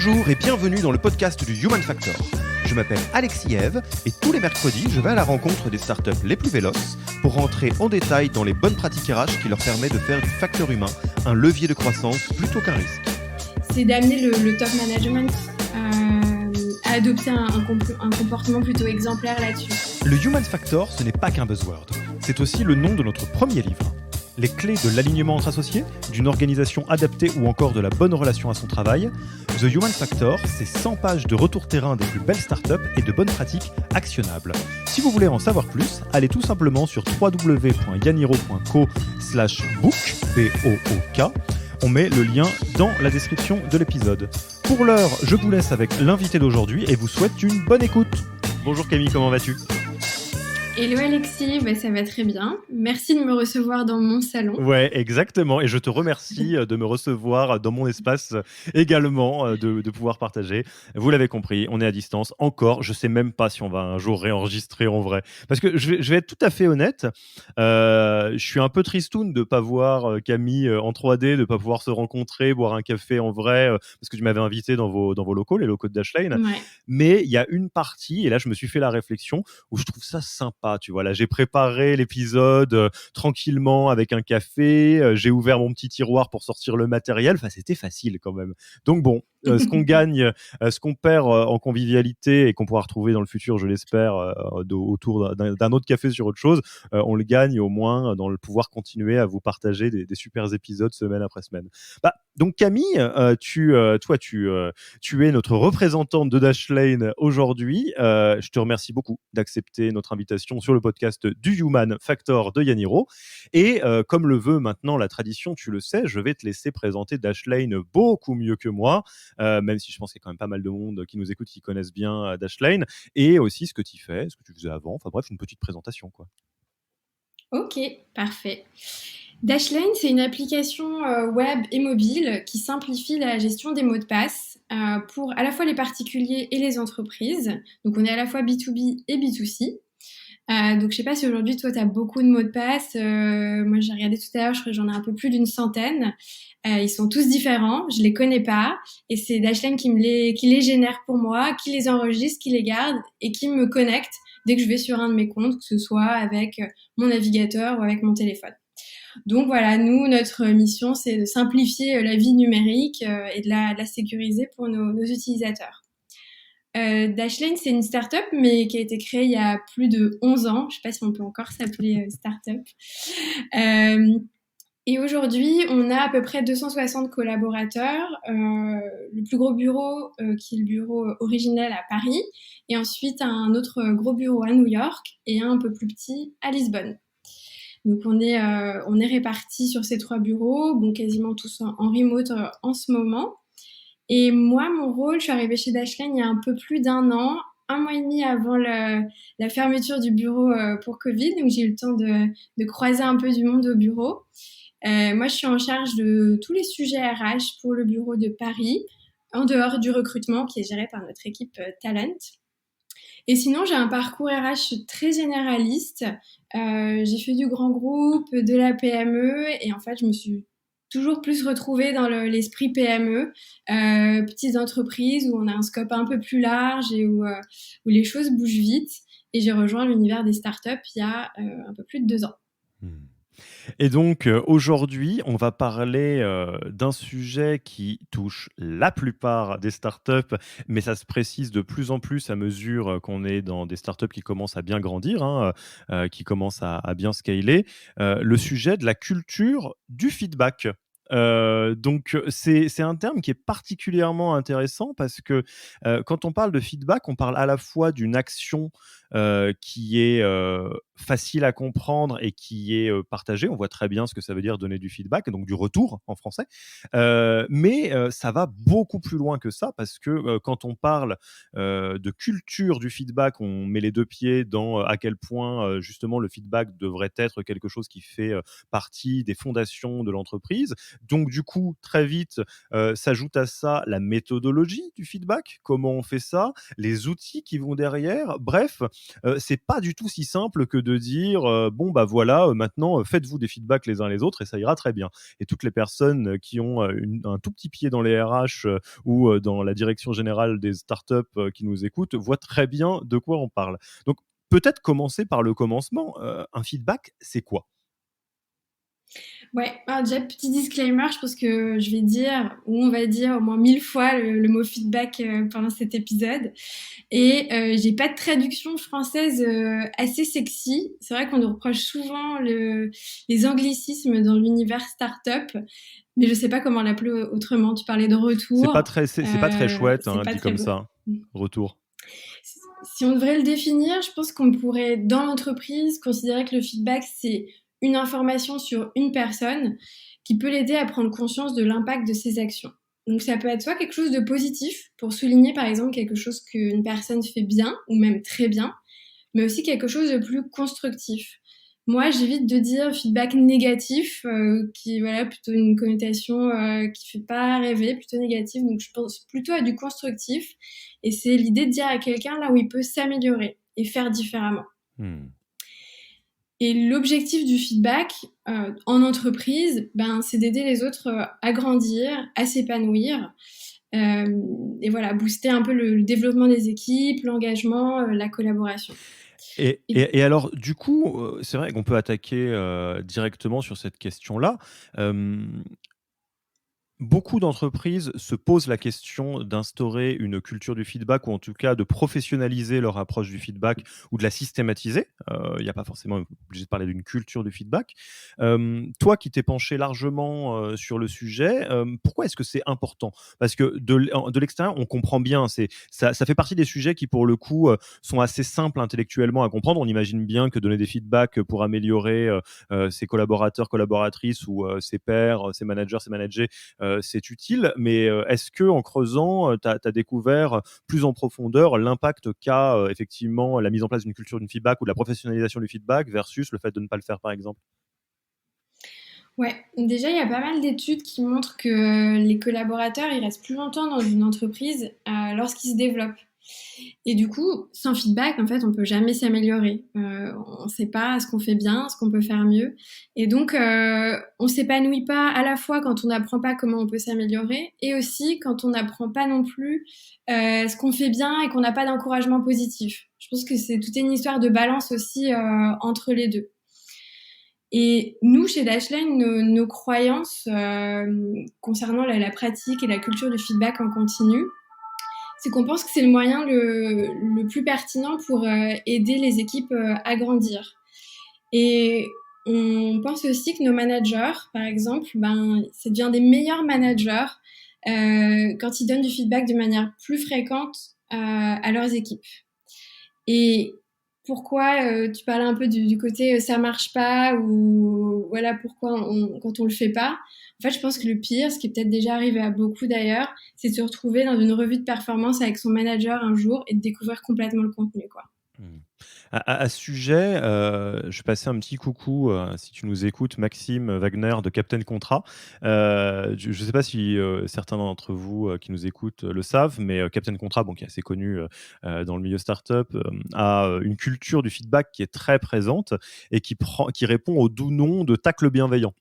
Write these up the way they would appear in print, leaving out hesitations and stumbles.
Bonjour et bienvenue dans le podcast du Human Factor. Je m'appelle Alexis Eve et tous les mercredis, je vais à la rencontre des startups les plus véloces pour rentrer en détail dans les bonnes pratiques RH qui leur permettent de faire du facteur humain un levier de croissance plutôt qu'un risque. C'est d'amener le top management à adopter un comportement plutôt exemplaire là-dessus. Le Human Factor, ce n'est pas qu'un buzzword, c'est aussi le nom de notre premier livre. Les clés de l'alignement entre associés, d'une organisation adaptée ou encore de la bonne relation à son travail. The Human Factor, c'est 100 pages de retour terrain des plus belles startups et de bonnes pratiques actionnables. Si vous voulez en savoir plus, allez tout simplement sur www.yaniro.co/book, B-O-O-K. On met le lien dans la description de l'épisode. Pour l'heure, je vous laisse avec l'invité d'aujourd'hui et vous souhaite une bonne écoute. Bonjour Camille, comment vas-tu ? Hello Alexis, ça va très bien. Merci de me recevoir dans mon salon. Ouais, exactement. Et je te remercie de me recevoir dans mon espace également, de pouvoir partager. Vous l'avez compris, on est à distance encore. Je sais même pas si on va un jour réenregistrer en vrai. Parce que je vais être tout à fait honnête. Je suis un peu tristoun de ne pas voir Camille en 3D, de ne pas pouvoir se rencontrer, boire un café en vrai, parce que tu m'avais invité dans vos locaux, les locaux de Dashlane. Ouais. Mais il y a une partie, et là je me suis fait la réflexion, où je trouve ça sympa. Tu vois, là, j'ai préparé l'épisode tranquillement avec un café. J'ai ouvert mon petit tiroir pour sortir le matériel. Enfin, c'était facile quand même. Donc bon, ce qu'on gagne, ce qu'on perd en convivialité et qu'on pourra retrouver dans le futur, je l'espère, autour d'un autre café sur autre chose, on le gagne au moins dans le pouvoir continuer à vous partager des super épisodes semaine après semaine. Donc Camille, tu es notre représentante de Dashlane aujourd'hui. Je te remercie beaucoup d'accepter notre invitation sur le podcast du Human Factor de Yaniro. Et comme le veut maintenant la tradition, tu le sais, je vais te laisser présenter Dashlane beaucoup mieux que moi, même si je pense qu'il y a quand même pas mal de monde qui nous écoute, qui connaissent bien Dashlane, et aussi ce que tu fais, ce que tu faisais avant. Enfin bref, une petite présentation, quoi. Ok, parfait. Dashlane, c'est une application web et mobile qui simplifie la gestion des mots de passe pour à la fois les particuliers et les entreprises. Donc, on est à la fois B2B et B2C. Donc, je sais pas si aujourd'hui, toi, tu as beaucoup de mots de passe. Moi, j'ai regardé tout à l'heure, je crois que j'en ai un peu plus d'une centaine. Ils sont tous différents, je les connais pas. Et c'est Dashlane qui les génère pour moi, qui les enregistre, qui les garde et qui me connecte dès que je vais sur un de mes comptes, que ce soit avec mon navigateur ou avec mon téléphone. Donc voilà, nous, notre mission, c'est de simplifier la vie numérique et de la sécuriser pour nos utilisateurs. Dashlane, c'est une start-up, mais qui a été créée il y a plus de 11 ans. Je ne sais pas si on peut encore s'appeler start-up. Et aujourd'hui, on a à peu près 260 collaborateurs. Le plus gros bureau, qui est le bureau originel à Paris, et ensuite un autre gros bureau à New York et un peu plus petit à Lisbonne. Donc on est répartis sur ces 3 bureaux, bon quasiment tous en remote en ce moment. Et moi, mon rôle, je suis arrivée chez Dashlane il y a un peu plus d'1 an, 1 mois et demi avant la fermeture du bureau pour Covid. Donc j'ai eu le temps de croiser un peu du monde au bureau. Moi, je suis en charge de tous les sujets RH pour le bureau de Paris, en dehors du recrutement qui est géré par notre équipe Talent. Et sinon, j'ai un parcours RH très généraliste. J'ai fait du grand groupe, de la PME, et en fait, je me suis toujours plus retrouvée dans l'esprit PME, petites entreprises où on a un scope un peu plus large et où les choses bougent vite. Et j'ai rejoint l'univers des startups il y a un peu plus de 2 ans. Et donc aujourd'hui, on va parler d'un sujet qui touche la plupart des startups, mais ça se précise de plus en plus à mesure qu'on est dans des startups qui commencent à bien grandir, qui commencent à bien scaler. Le sujet de la culture du feedback. Donc c'est un terme qui est particulièrement intéressant parce que quand on parle de feedback, on parle à la fois d'une action qui est facile à comprendre et qui est partagée. On voit très bien ce que ça veut dire donner du feedback, donc du retour en français. Mais ça va beaucoup plus loin que ça parce que quand on parle de culture du feedback, on met les deux pieds dans à quel point justement le feedback devrait être quelque chose qui fait partie des fondations de l'entreprise. Donc du coup, très vite, s'ajoute à ça la méthodologie du feedback, comment on fait ça, les outils qui vont derrière. Bref, c'est pas du tout si simple que de dire bon bah voilà, maintenant faites-vous des feedbacks les uns les autres et ça ira très bien. Et toutes les personnes qui ont un tout petit pied dans les RH ou dans la direction générale des startups qui nous écoutent voient très bien de quoi on parle. Donc peut-être commencer par le commencement. Un feedback, c'est quoi? Ouais, alors déjà, petit disclaimer, je pense que je vais dire, ou on va dire au moins 1000 fois le mot feedback pendant cet épisode. Et j'ai pas de traduction française assez sexy. C'est vrai qu'on nous reproche souvent les anglicismes dans l'univers startup, mais je sais pas comment l'appeler autrement. Tu parlais de retour, C'est pas très chouette c'est hein, pas dit très comme beau. ça. Retour. Si on devrait le définir, je pense qu'on pourrait, dans l'entreprise, considérer que le feedback, c'est une information sur une personne qui peut l'aider à prendre conscience de l'impact de ses actions. Donc ça peut être soit quelque chose de positif, pour souligner par exemple quelque chose qu'une personne fait bien, ou même très bien, mais aussi quelque chose de plus constructif. Moi, j'évite de dire feedback négatif, qui voilà plutôt une connotation qui fait pas rêver, plutôt négative. Donc je pense plutôt à du constructif. Et c'est l'idée de dire à quelqu'un là où il peut s'améliorer et faire différemment. Hmm. Et l'objectif du feedback en entreprise, ben, c'est d'aider les autres à grandir, à s'épanouir. Et voilà, booster un peu le développement des équipes, l'engagement, la collaboration. Et, Et et, et alors, du coup, c'est vrai qu'on peut attaquer directement sur cette question-là. Euh, Beaucoup d'entreprises se posent la question d'instaurer une culture du feedback ou en tout cas de professionnaliser leur approche du feedback ou de la systématiser. Il n'y a pas forcément obligé de parler d'une culture du feedback. Toi qui t'es penché largement sur le sujet, pourquoi est-ce que c'est important? Parce que de l'extérieur, on comprend bien. Ça fait partie des sujets qui, pour le coup, sont assez simples intellectuellement à comprendre. On imagine bien que donner des feedbacks pour améliorer ses collaborateurs, collaboratrices ou ses pairs, ses managers, ses managers, c'est utile, mais est-ce que en creusant, tu as découvert plus en profondeur l'impact qu'a effectivement la mise en place d'une culture du feedback ou de la professionnalisation du feedback versus le fait de ne pas le faire, par exemple? ouais, déjà, il y a pas mal d'études qui montrent que les collaborateurs, ils restent plus longtemps dans une entreprise lorsqu'ils se développent. Et du coup, sans feedback, en fait, on peut jamais s'améliorer. On ne sait pas ce qu'on fait bien, ce qu'on peut faire mieux. Et donc, on s'épanouit pas à la fois quand on n'apprend pas comment on peut s'améliorer, et aussi quand on n'apprend pas non plus ce qu'on fait bien et qu'on n'a pas d'encouragement positif. Je pense que c'est toute une histoire de balance aussi entre les deux. Et nous, chez Dashlane, nos croyances concernant la pratique et la culture du feedback en continu, c'est qu'on pense que c'est le moyen le plus pertinent pour aider les équipes à grandir. Et on pense aussi que nos managers, par exemple, ben, ça devient des meilleurs managers quand ils donnent du feedback de manière plus fréquente à leurs équipes. Et pourquoi tu parlais un peu du côté ça marche pas ou voilà pourquoi quand on le fait pas. En fait, je pense que le pire, ce qui est peut-être déjà arrivé à beaucoup d'ailleurs, c'est de se retrouver dans une revue de performance avec son manager un jour et de découvrir complètement le contenu, quoi. Mmh. À ce sujet, je passais un petit coucou, si tu nous écoutes, Maxime Wagner de Captain Contrat. Je ne sais pas si certains d'entre vous qui nous écoutent le savent, mais Captain Contrat, bon, qui est assez connu dans le milieu startup, a une culture du feedback qui est très présente et qui répond au doux nom de tacle bienveillant.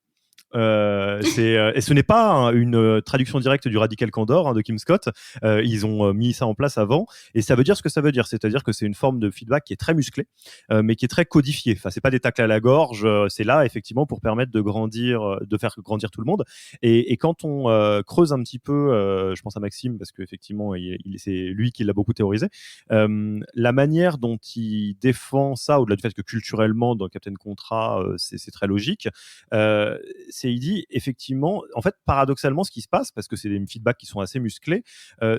Et ce n'est pas une traduction directe du Radical Candor hein, de Kim Scott. Ils ont mis ça en place avant et ça veut dire ce que ça veut dire, c'est-à-dire que c'est une forme de feedback qui est très musclée, mais qui est très codifiée. Enfin, c'est pas des tacles à la gorge, c'est là effectivement pour permettre de grandir, de faire grandir tout le monde. Et quand on creuse un petit peu, je pense à Maxime parce qu'effectivement c'est lui qui l'a beaucoup théorisé. La manière dont il défend ça, au-delà du fait que culturellement dans Captain Contrat, c'est très logique. C'est il dit effectivement, en fait, paradoxalement, ce qui se passe, parce que c'est des feedbacks qui sont assez musclés,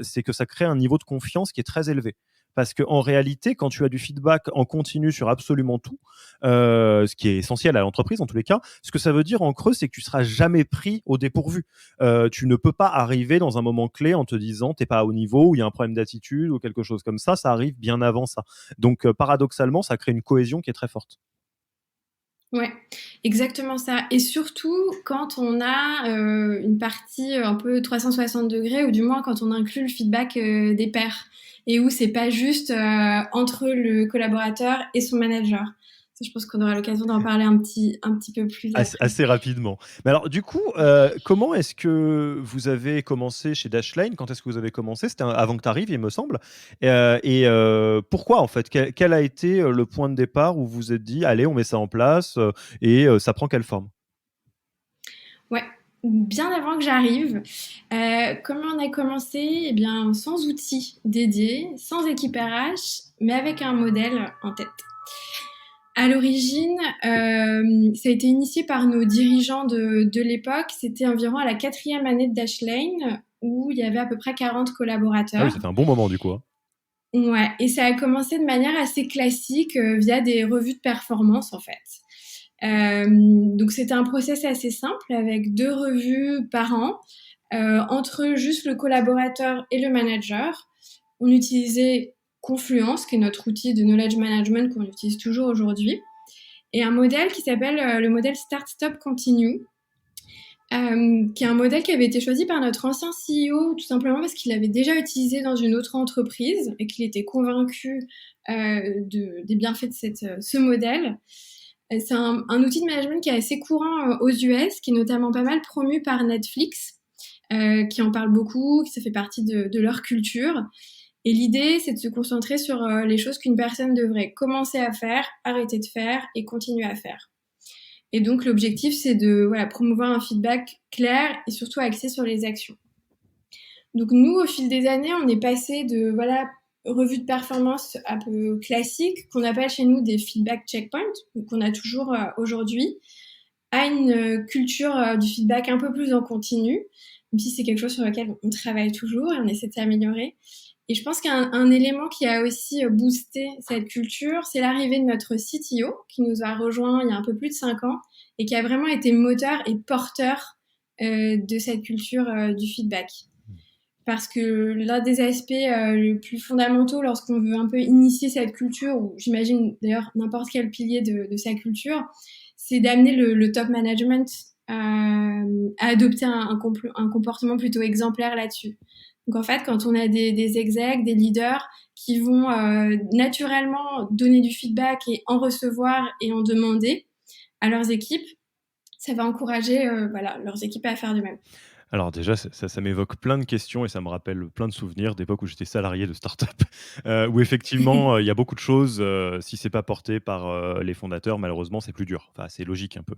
c'est que ça crée un niveau de confiance qui est très élevé. Parce qu'en réalité, quand tu as du feedback en continu sur absolument tout, ce qui est essentiel à l'entreprise en tous les cas, ce que ça veut dire en creux, c'est que tu seras jamais pris au dépourvu. Tu ne peux pas arriver dans un moment clé en te disant t'es pas à haut niveau ou il y a un problème d'attitude ou quelque chose comme ça. Ça arrive bien avant ça. Donc paradoxalement, ça crée une cohésion qui est très forte. Ouais, exactement ça. Et surtout quand on a une partie un peu 360 degrés, ou du moins quand on inclut le feedback des pairs, et où c'est pas juste entre le collaborateur et son manager. Ça, je pense qu'on aura l'occasion d'en parler un petit peu plus après. Assez rapidement. Mais alors, du coup, comment est-ce que vous avez commencé chez Dashlane? Quand est-ce que vous avez commencé? C'était avant que tu arrives, il me semble. Pourquoi, en fait? Quel a été le point de départ où vous vous êtes dit, allez, on met ça en place ça prend quelle forme? Ouais, bien avant que j'arrive. Comment on a commencé? Eh bien, sans outils dédiés, sans équipe RH, mais avec un modèle en tête. À l'origine, ça a été initié par nos dirigeants de l'époque. C'était environ à la 4e année de Dashlane, où il y avait à peu près 40 Ah oui, collaborateurs. ça fait un bon moment, du coup, hein. Ouais, et ça a commencé de manière assez classique via des revues de performance en fait. Donc c'était un process assez simple avec 2 revues par an entre juste le collaborateur et le manager. On utilisait Confluence, qui est notre outil de knowledge management qu'on utilise toujours aujourd'hui, et un modèle qui s'appelle le modèle Start Stop Continue, qui est un modèle qui avait été choisi par notre ancien CEO tout simplement parce qu'il l'avait déjà utilisé dans une autre entreprise et qu'il était convaincu des bienfaits de ce modèle. C'est un outil de management qui est assez courant aux US, qui est notamment pas mal promu par Netflix, qui en parle beaucoup, qui ça fait partie de leur culture. Et l'idée, c'est de se concentrer sur les choses qu'une personne devrait commencer à faire, arrêter de faire et continuer à faire. Et donc, l'objectif, c'est de voilà, promouvoir un feedback clair et surtout axé sur les actions. Donc, nous, au fil des années, on est passé de voilà, revues de performance un peu classiques, qu'on appelle chez nous des feedback checkpoints, qu'on a toujours aujourd'hui, à une culture du feedback un peu plus en continu, même si c'est quelque chose sur lequel on travaille toujours et on essaie de s'améliorer. Et je pense qu'un élément qui a aussi boosté cette culture, c'est l'arrivée de notre CTO, qui nous a rejoint il y a un peu plus de 5 ans, et qui a vraiment été moteur et porteur de cette culture du feedback. Parce que l'un des aspects les plus fondamentaux lorsqu'on veut un peu initier cette culture, ou j'imagine d'ailleurs n'importe quel pilier de sa culture, c'est d'amener le top management à adopter un comportement plutôt exemplaire là-dessus. Donc en fait, quand on a des execs, des leaders qui vont naturellement donner du feedback et en recevoir et en demander à leurs équipes, ça va encourager voilà, leurs équipes à faire de même. Alors déjà, ça m'évoque plein de questions et ça me rappelle plein de souvenirs d'époque où j'étais salarié de start-up, où effectivement, il y a beaucoup de choses, si c'est pas porté par, les fondateurs, malheureusement, c'est plus dur. Enfin, c'est logique un peu,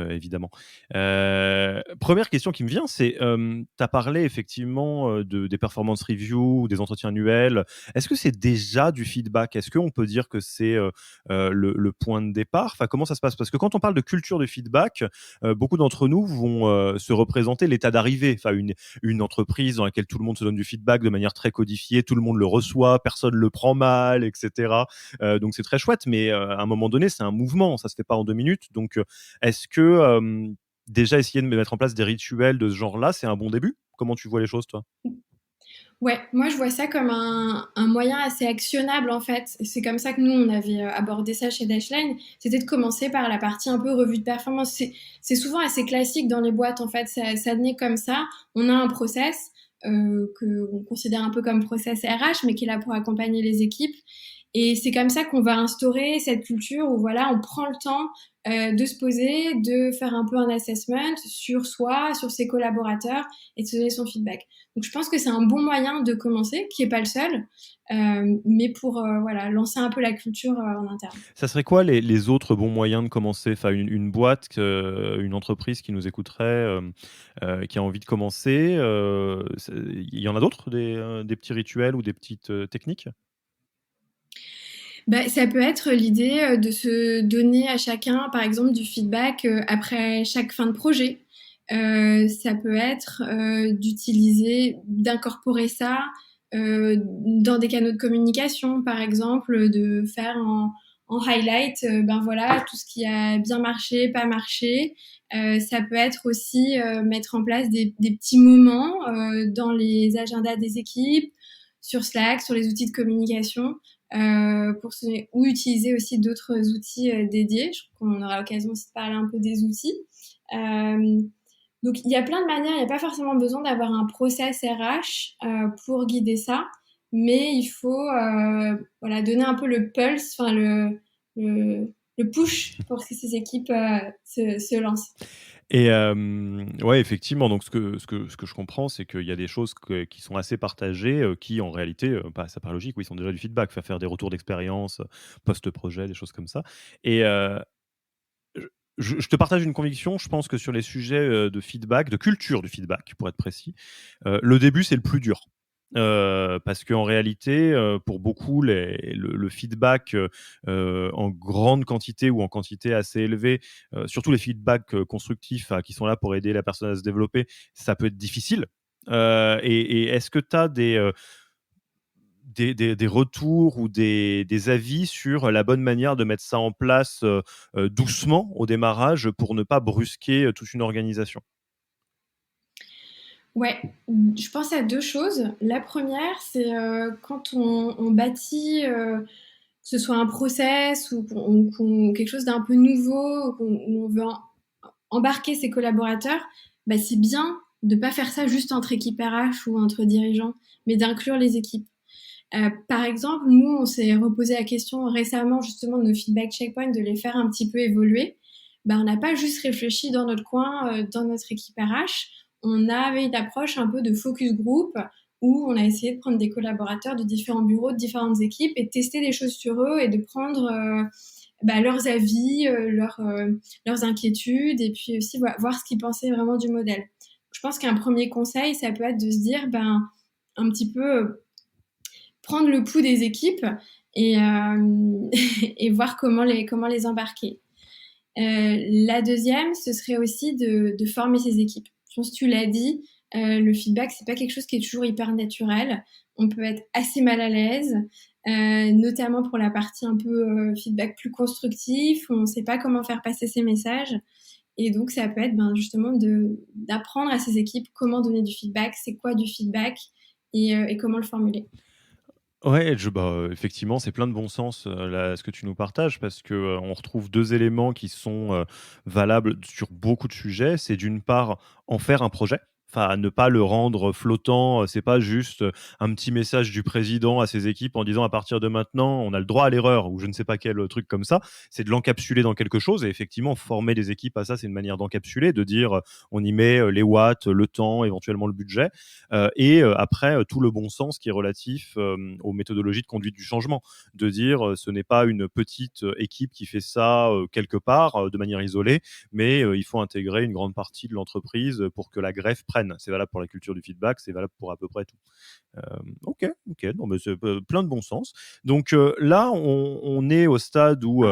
évidemment. 1re question qui me vient, c'est, tu as parlé effectivement, des performance reviews ou des entretiens annuels. Est-ce que c'est déjà du feedback? Est-ce qu'on peut dire que c'est, le point de départ? Enfin, comment ça se passe? Parce que quand on parle de culture de feedback, beaucoup d'entre nous vont se représenter l'état d'arrivée. Enfin, une entreprise dans laquelle tout le monde se donne du feedback de manière très codifiée, tout le monde le reçoit, personne le prend mal, etc. Donc c'est très chouette, mais à un moment donné, c'est un mouvement, ça se fait pas en 2 minutes. Donc est-ce que déjà essayer de mettre en place des rituels de ce genre-là, c'est un bon début? Comment tu vois les choses, toi? Ouais, moi je vois ça comme un moyen assez actionnable en fait. C'est comme ça que nous on avait abordé ça chez Dashline. C'était de commencer par la partie un peu revue de performance. C'est souvent assez classique dans les boîtes en fait. Ça naît comme ça. On a un process que on considère un peu comme process RH, mais qui est là pour accompagner les équipes. Et c'est comme ça qu'on va instaurer cette culture où voilà, on prend le temps de se poser, de faire un peu un assessment sur soi, sur ses collaborateurs et de se donner son feedback. Donc je pense que c'est un bon moyen de commencer, qui est pas le seul, mais pour voilà, lancer un peu la culture en interne. Ça serait quoi les autres bons moyens de commencer? Enfin, une boîte, une entreprise qui nous écouterait, qui a envie de commencer, il y en a d'autres des petits rituels ou des petites, techniques? Bah, ça peut être l'idée de se donner à chacun, par exemple, du feedback après chaque fin de projet. Ça peut être d'utiliser, d'incorporer ça dans des canaux de communication, par exemple, de faire en highlight, ben voilà, tout ce qui a bien marché, pas marché. Ça peut être aussi mettre en place des petits moments dans les agendas des équipes, sur Slack, sur les outils de communication, ou utiliser aussi d'autres outils dédiés. Je crois qu'on aura l'occasion aussi de parler un peu des outils. Donc, il y a plein de manières. Il n'y a pas forcément besoin d'avoir un process RH pour guider ça, mais il faut voilà, donner un peu le pulse, enfin le push pour que ces équipes se lancent. Et ouais, effectivement, donc ce que je comprends, c'est qu'il y a des choses qui sont assez partagées, qui en réalité, bah, ça paraît logique, oui, sont déjà du feedback, faire des retours d'expérience, post-projet, des choses comme ça. Et je je te partage une conviction, je pense que sur les sujets, de feedback, de culture du feedback pour être précis, le début c'est le plus dur. Parce qu'en réalité, pour beaucoup le feedback, en grande quantité ou en quantité assez élevée, surtout les feedbacks, constructifs, qui sont là pour aider la personne à se développer, ça peut être difficile. Et est-ce que tu as des retours ou des avis sur la bonne manière de mettre ça en place, doucement au démarrage pour ne pas brusquer, toute une organisation? Ouais, je pense à 2 choses. La première, c'est, quand on bâtit, que ce soit un process ou qu'on quelque chose d'un peu nouveau, où on veut embarquer ses collaborateurs, bah, c'est bien de pas faire ça juste entre équipes RH ou entre dirigeants, mais d'inclure les équipes. Par exemple, nous, on s'est reposé la question récemment justement de nos feedback checkpoints, de les faire un petit peu évoluer. Ben, on n'a pas juste réfléchi dans notre coin, dans notre équipe RH. On avait une approche un peu de focus group où on a essayé de prendre des collaborateurs de différents bureaux, de différentes équipes et de tester des choses sur eux et de prendre bah, leurs avis, leurs inquiétudes et puis aussi voir ce qu'ils pensaient vraiment du modèle. Je pense qu'un premier conseil, ça peut être de se dire, ben, un petit peu prendre le pouls des équipes et, et voir comment les embarquer. La deuxième, ce serait aussi de former ces équipes. Je pense que tu l'as dit, le feedback, c'est pas quelque chose qui est toujours hyper naturel. On peut être assez mal à l'aise, notamment pour la partie un peu feedback plus constructif. On ne sait pas comment faire passer ces messages. Et donc, ça peut être ben, justement d'apprendre à ces équipes comment donner du feedback, c'est quoi du feedback et comment le formuler. Ouais, effectivement, c'est plein de bon sens, là, ce que tu nous partages parce que, on retrouve 2 éléments qui sont, valables sur beaucoup de sujets. C'est d'une part, en faire un projet, enfin, ne pas le rendre flottant, c'est pas juste, un petit message du président à ses équipes en disant: «À partir de maintenant, on a le droit à l'erreur» ou je ne sais pas quel, truc comme ça. C'est de l'encapsuler dans quelque chose et effectivement, former les équipes à ça, c'est une manière d'encapsuler, de dire, on y met, les watts, le temps, éventuellement le budget. Et après, tout le bon sens qui est relatif aux méthodologies de conduite du changement. De dire, ce n'est pas une petite équipe qui fait ça quelque part de manière isolée, mais il faut intégrer une grande partie de l'entreprise pour que la greffe prenne. C'est valable pour la culture du feedback, c'est valable pour à peu près tout. Ok, ok, non, mais c'est plein de bon sens. Donc là, on est au stade où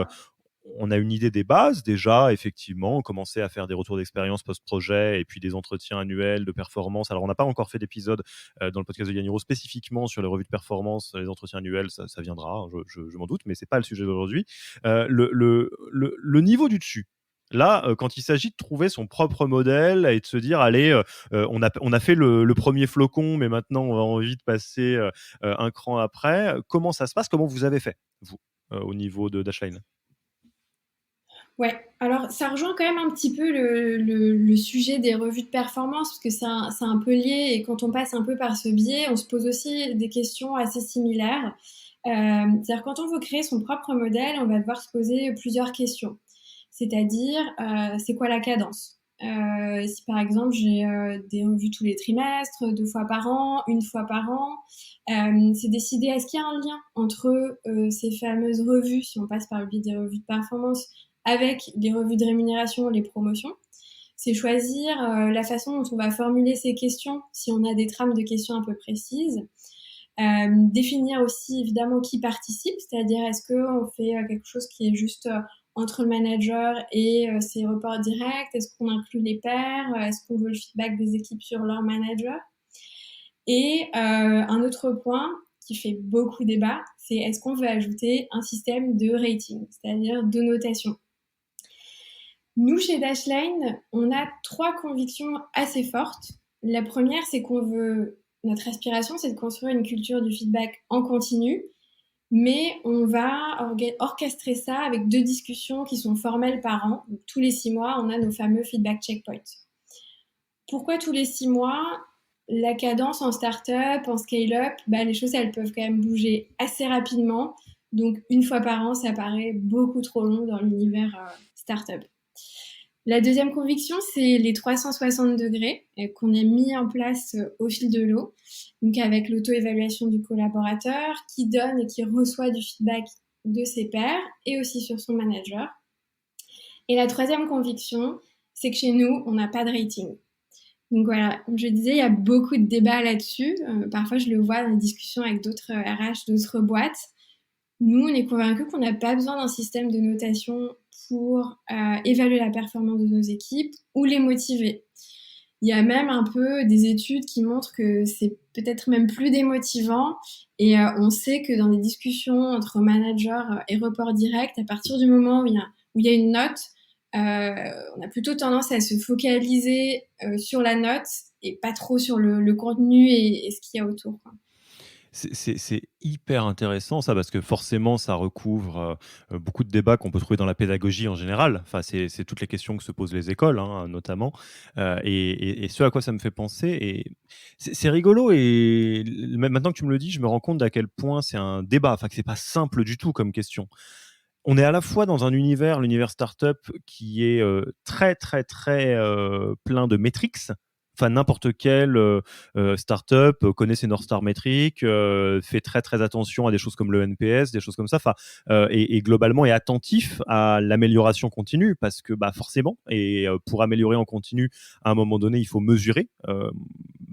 on a une idée des bases déjà, effectivement, on commençait à faire des retours d'expérience post-projet et puis des entretiens annuels de performance. Alors, on n'a pas encore fait d'épisode dans le podcast de Yaniro spécifiquement sur les revues de performance, les entretiens annuels, ça viendra, hein, je m'en doute, mais c'est pas le sujet d'aujourd'hui. Le niveau du dessus. Là, quand il s'agit de trouver son propre modèle et de se dire, allez, on a fait le premier flocon, mais maintenant on a envie de passer un cran après. Comment ça se passe? Comment vous avez fait, vous, au niveau de Dashline? Ouais, alors ça rejoint quand même un petit peu le sujet des revues de performance, parce que c'est un peu lié, et quand on passe un peu par ce biais, on se pose aussi des questions assez similaires. C'est-à-dire quand on veut créer son propre modèle, on va devoir se poser plusieurs questions. C'est-à-dire, c'est quoi la cadence? Si par exemple j'ai des revues tous les trimestres, 2 fois par an, 1 fois par an, c'est décider est-ce qu'il y a un lien entre ces fameuses revues, si on passe par le biais des revues de performance, avec les revues de rémunération, les promotions. C'est choisir la façon dont on va formuler ces questions, si on a des trames de questions un peu précises. Définir aussi évidemment qui participe, c'est-à-dire est-ce qu'on fait quelque chose qui est juste entre le manager et ses reports directs, est-ce qu'on inclut les pairs, est-ce qu'on veut le feedback des équipes sur leur manager. Et un autre point qui fait beaucoup débat, c'est est-ce qu'on veut ajouter un système de rating, c'est-à-dire de notation. Nous, chez Dashlane, on a 3 convictions assez fortes. La première, c'est notre aspiration, c'est de construire une culture du feedback en continu, mais on va orchestrer ça avec 2 discussions qui sont formelles par an. Donc, tous les 6 mois, on a nos fameux feedback checkpoints. Pourquoi tous les 6 mois? La cadence en startup, en scale-up, les choses, elles peuvent quand même bouger assez rapidement. Donc, une fois par an, ça paraît beaucoup trop long dans l'univers startup. La deuxième conviction, c'est les 360 degrés qu'on a mis en place au fil de l'eau, donc avec l'auto-évaluation du collaborateur qui donne et qui reçoit du feedback de ses pairs et aussi sur son manager. Et la troisième conviction, c'est que chez nous, on n'a pas de rating. Donc voilà, comme je disais, il y a beaucoup de débats là-dessus. Parfois, je le vois dans les discussions avec d'autres RH, d'autres boîtes. Nous, on est convaincus qu'on n'a pas besoin d'un système de notation pour évaluer la performance de nos équipes ou les motiver. Il y a même un peu des études qui montrent que c'est peut-être même plus démotivant. Et on sait que dans des discussions entre managers et reports directs, à partir du moment où il y a une note, on a plutôt tendance à se focaliser sur la note et pas trop sur le contenu et ce qu'il y a autour, quoi. C'est hyper intéressant ça, parce que forcément ça recouvre beaucoup de débats qu'on peut trouver dans la pédagogie en général. Enfin, c'est toutes les questions que se posent les écoles, hein, notamment. Et ce à quoi ça me fait penser, et c'est rigolo, et même maintenant que tu me le dis, je me rends compte d'à quel point c'est un débat, enfin que c'est pas simple du tout comme question. On est à la fois dans un univers, l'univers startup, qui est très, très, très plein de métriques. Enfin, n'importe quelle startup connaît ses North Star métriques, fait très, très attention à des choses comme le NPS, des choses comme ça. Enfin, et globalement est attentif à l'amélioration continue, parce que forcément, et pour améliorer en continu, à un moment donné, il faut mesurer.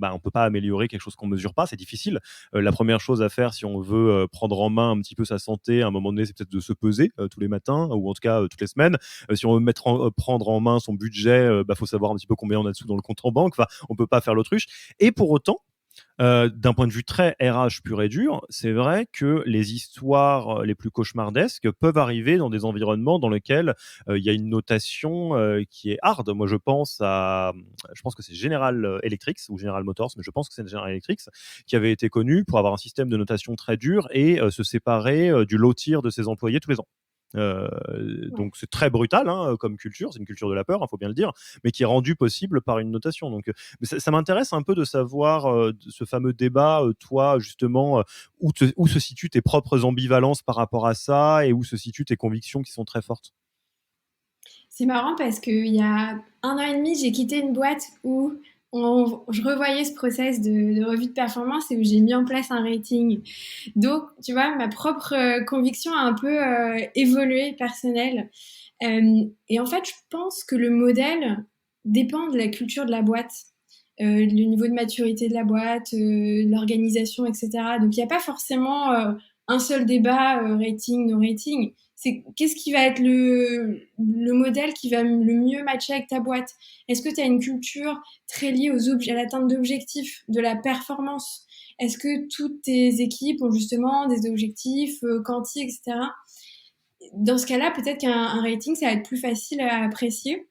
On ne peut pas améliorer quelque chose qu'on ne mesure pas, c'est difficile. La première chose à faire, si on veut prendre en main un petit peu sa santé, à un moment donné, c'est peut-être de se peser tous les matins, ou en tout cas toutes les semaines. Si on veut prendre en main son budget, faut savoir un petit peu combien on a de sous dans le compte en banque. Enfin, on peut pas faire l'autruche. Et pour autant, d'un point de vue très RH pur et dur, c'est vrai que les histoires les plus cauchemardesques peuvent arriver dans des environnements dans lesquels il y a une notation qui est hard. Moi, je pense que c'est General Electric ou General Motors, mais je pense que c'est General Electric qui avait été connu pour avoir un système de notation très dur et se séparer du low tier de ses employés tous les ans. Ouais. Donc c'est très brutal, hein, comme culture, c'est une culture de la peur, il faut bien le dire, mais qui est rendue possible par une notation. Donc mais ça m'intéresse un peu de savoir ce fameux débat, toi justement, où se situent tes propres ambivalences par rapport à ça, et où se situent tes convictions qui sont très fortes. C'est marrant parce qu'il y a 1 an et demi, j'ai quitté une boîte où je revoyais ce process de revue de performance et où j'ai mis en place un rating. Donc, tu vois, ma propre conviction a un peu évolué personnelle. Et en fait, je pense que le modèle dépend de la culture de la boîte, le niveau de maturité de la boîte, l'organisation, etc. Donc, il n'y a pas forcément un seul débat, rating, no rating. C'est qu'est-ce qui va être le modèle qui va le mieux matcher avec ta boîte? Est-ce que tu as une culture très liée à l'atteinte d'objectifs, de la performance? Est-ce que toutes tes équipes ont justement des objectifs quanti, etc.? Dans ce cas-là, peut-être qu'un rating, ça va être plus facile à apprécier.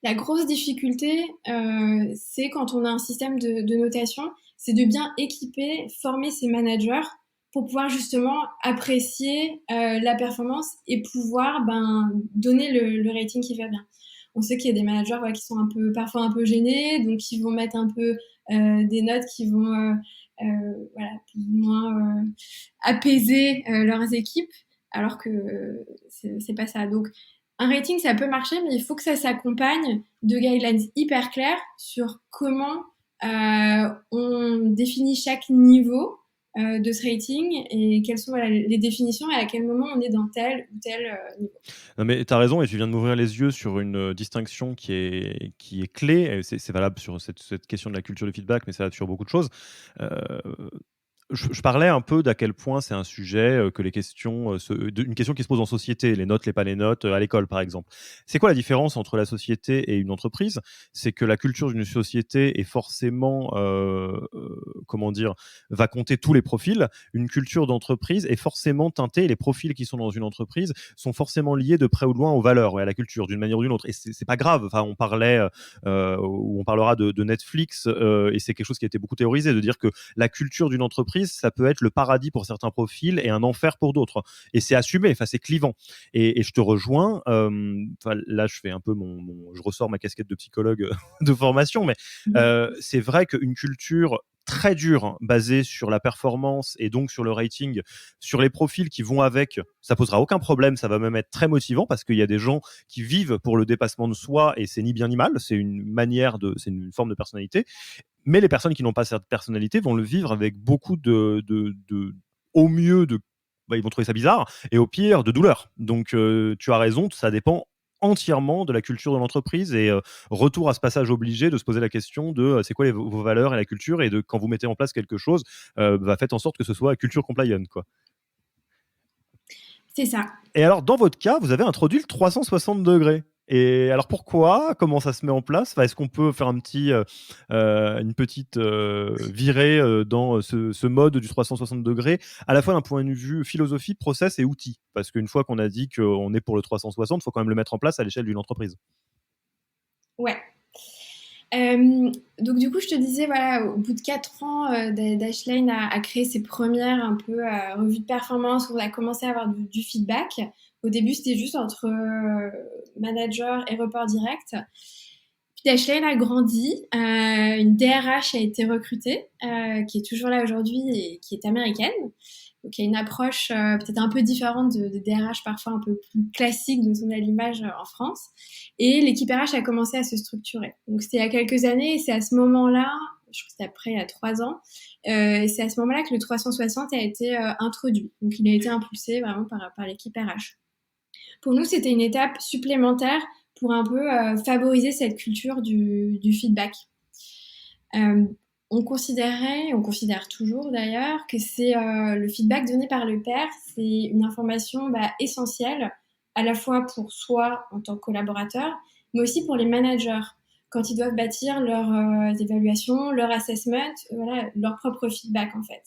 La grosse difficulté, c'est quand on a un système de notation, c'est de bien équiper, former ses managers pour pouvoir justement apprécier la performance et pouvoir donner le rating qui va bien. On sait qu'il y a des managers qui sont parfois un peu gênés, donc ils vont mettre un peu des notes qui vont plus ou moins apaiser leurs équipes, alors que c'est pas ça. Donc un rating, ça peut marcher, mais il faut que ça s'accompagne de guidelines hyper claires sur comment on définit chaque niveau de ce rating et quelles sont les définitions et à quel moment on est dans tel ou tel niveau. Non, mais tu as raison, et tu viens de m'ouvrir les yeux sur une distinction qui est clé, et c'est valable sur cette question de la culture du feedback, mais c'est valable sur beaucoup de choses. Euh, je parlais un peu d'à quel point c'est un sujet, que les questions, une question qui se pose en société, les notes, les pas les notes, à l'école par exemple. C'est quoi la différence entre la société et une entreprise? C'est que la culture d'une société est forcément, comment dire, va compter tous les profils. Une culture d'entreprise est forcément teintée, les profils qui sont dans une entreprise sont forcément liés de près ou de loin aux valeurs et à la culture, d'une manière ou d'une autre. Et c'est pas grave. Enfin, on parlait, ou on parlera de Netflix, et c'est quelque chose qui a été beaucoup théorisé, de dire que la culture d'une entreprise l'entreprise, ça peut être le paradis pour certains profils et un enfer pour d'autres. Et c'est assumé, enfin, c'est clivant. Et je te rejoins. Là, je fais un peu je ressors ma casquette de psychologue de formation, mais c'est vrai qu'une culture très dure, basée sur la performance et donc sur le rating, sur les profils qui vont avec, ça posera aucun problème, ça va même être très motivant parce qu'il y a des gens qui vivent pour le dépassement de soi et c'est ni bien ni mal, c'est une forme de personnalité. Mais les personnes qui n'ont pas cette personnalité vont le vivre avec beaucoup au mieux ils vont trouver ça bizarre et au pire de douleur. Donc tu as raison, ça dépend entièrement de la culture de l'entreprise et retour à ce passage obligé de se poser la question de c'est quoi vos valeurs et la culture et de quand vous mettez en place quelque chose, faites en sorte que ce soit culture compliant, quoi. C'est ça. Et alors, dans votre cas, vous avez introduit le 360 degrés. Et alors pourquoi? Comment ça se met en place? Est-ce qu'on peut faire une petite virée dans ce mode du 360 degrés, à la fois d'un point de vue philosophie, process et outils? Parce qu'une fois qu'on a dit qu'on est pour le 360, il faut quand même le mettre en place à l'échelle d'une entreprise. Ouais. Donc du coup, je te disais, voilà, au bout de 4 ans, Dashlane a créé ses premières un peu revues de performance où on a commencé à avoir du feedback. Au début, c'était juste entre manager et report direct. Puis Dashlane a grandi, une DRH a été recrutée, qui est toujours là aujourd'hui et qui est américaine. Donc il y a une approche peut-être un peu différente de DRH, parfois un peu plus classique dont on a l'image en France. Et l'équipe RH a commencé à se structurer. Donc c'était il y a quelques années et c'est à ce moment-là, je crois que c'était après il y a 3 ans, et c'est à ce moment-là que le 360 a été introduit. Donc il a été impulsé vraiment par l'équipe RH. Pour nous, c'était une étape supplémentaire pour un peu favoriser cette culture du feedback. On considérait, on considère toujours d'ailleurs, que c'est le feedback donné par le pair, c'est une information essentielle à la fois pour soi en tant que collaborateur, mais aussi pour les managers quand ils doivent bâtir leurs évaluations, leur assessment, voilà, leur propre feedback en fait.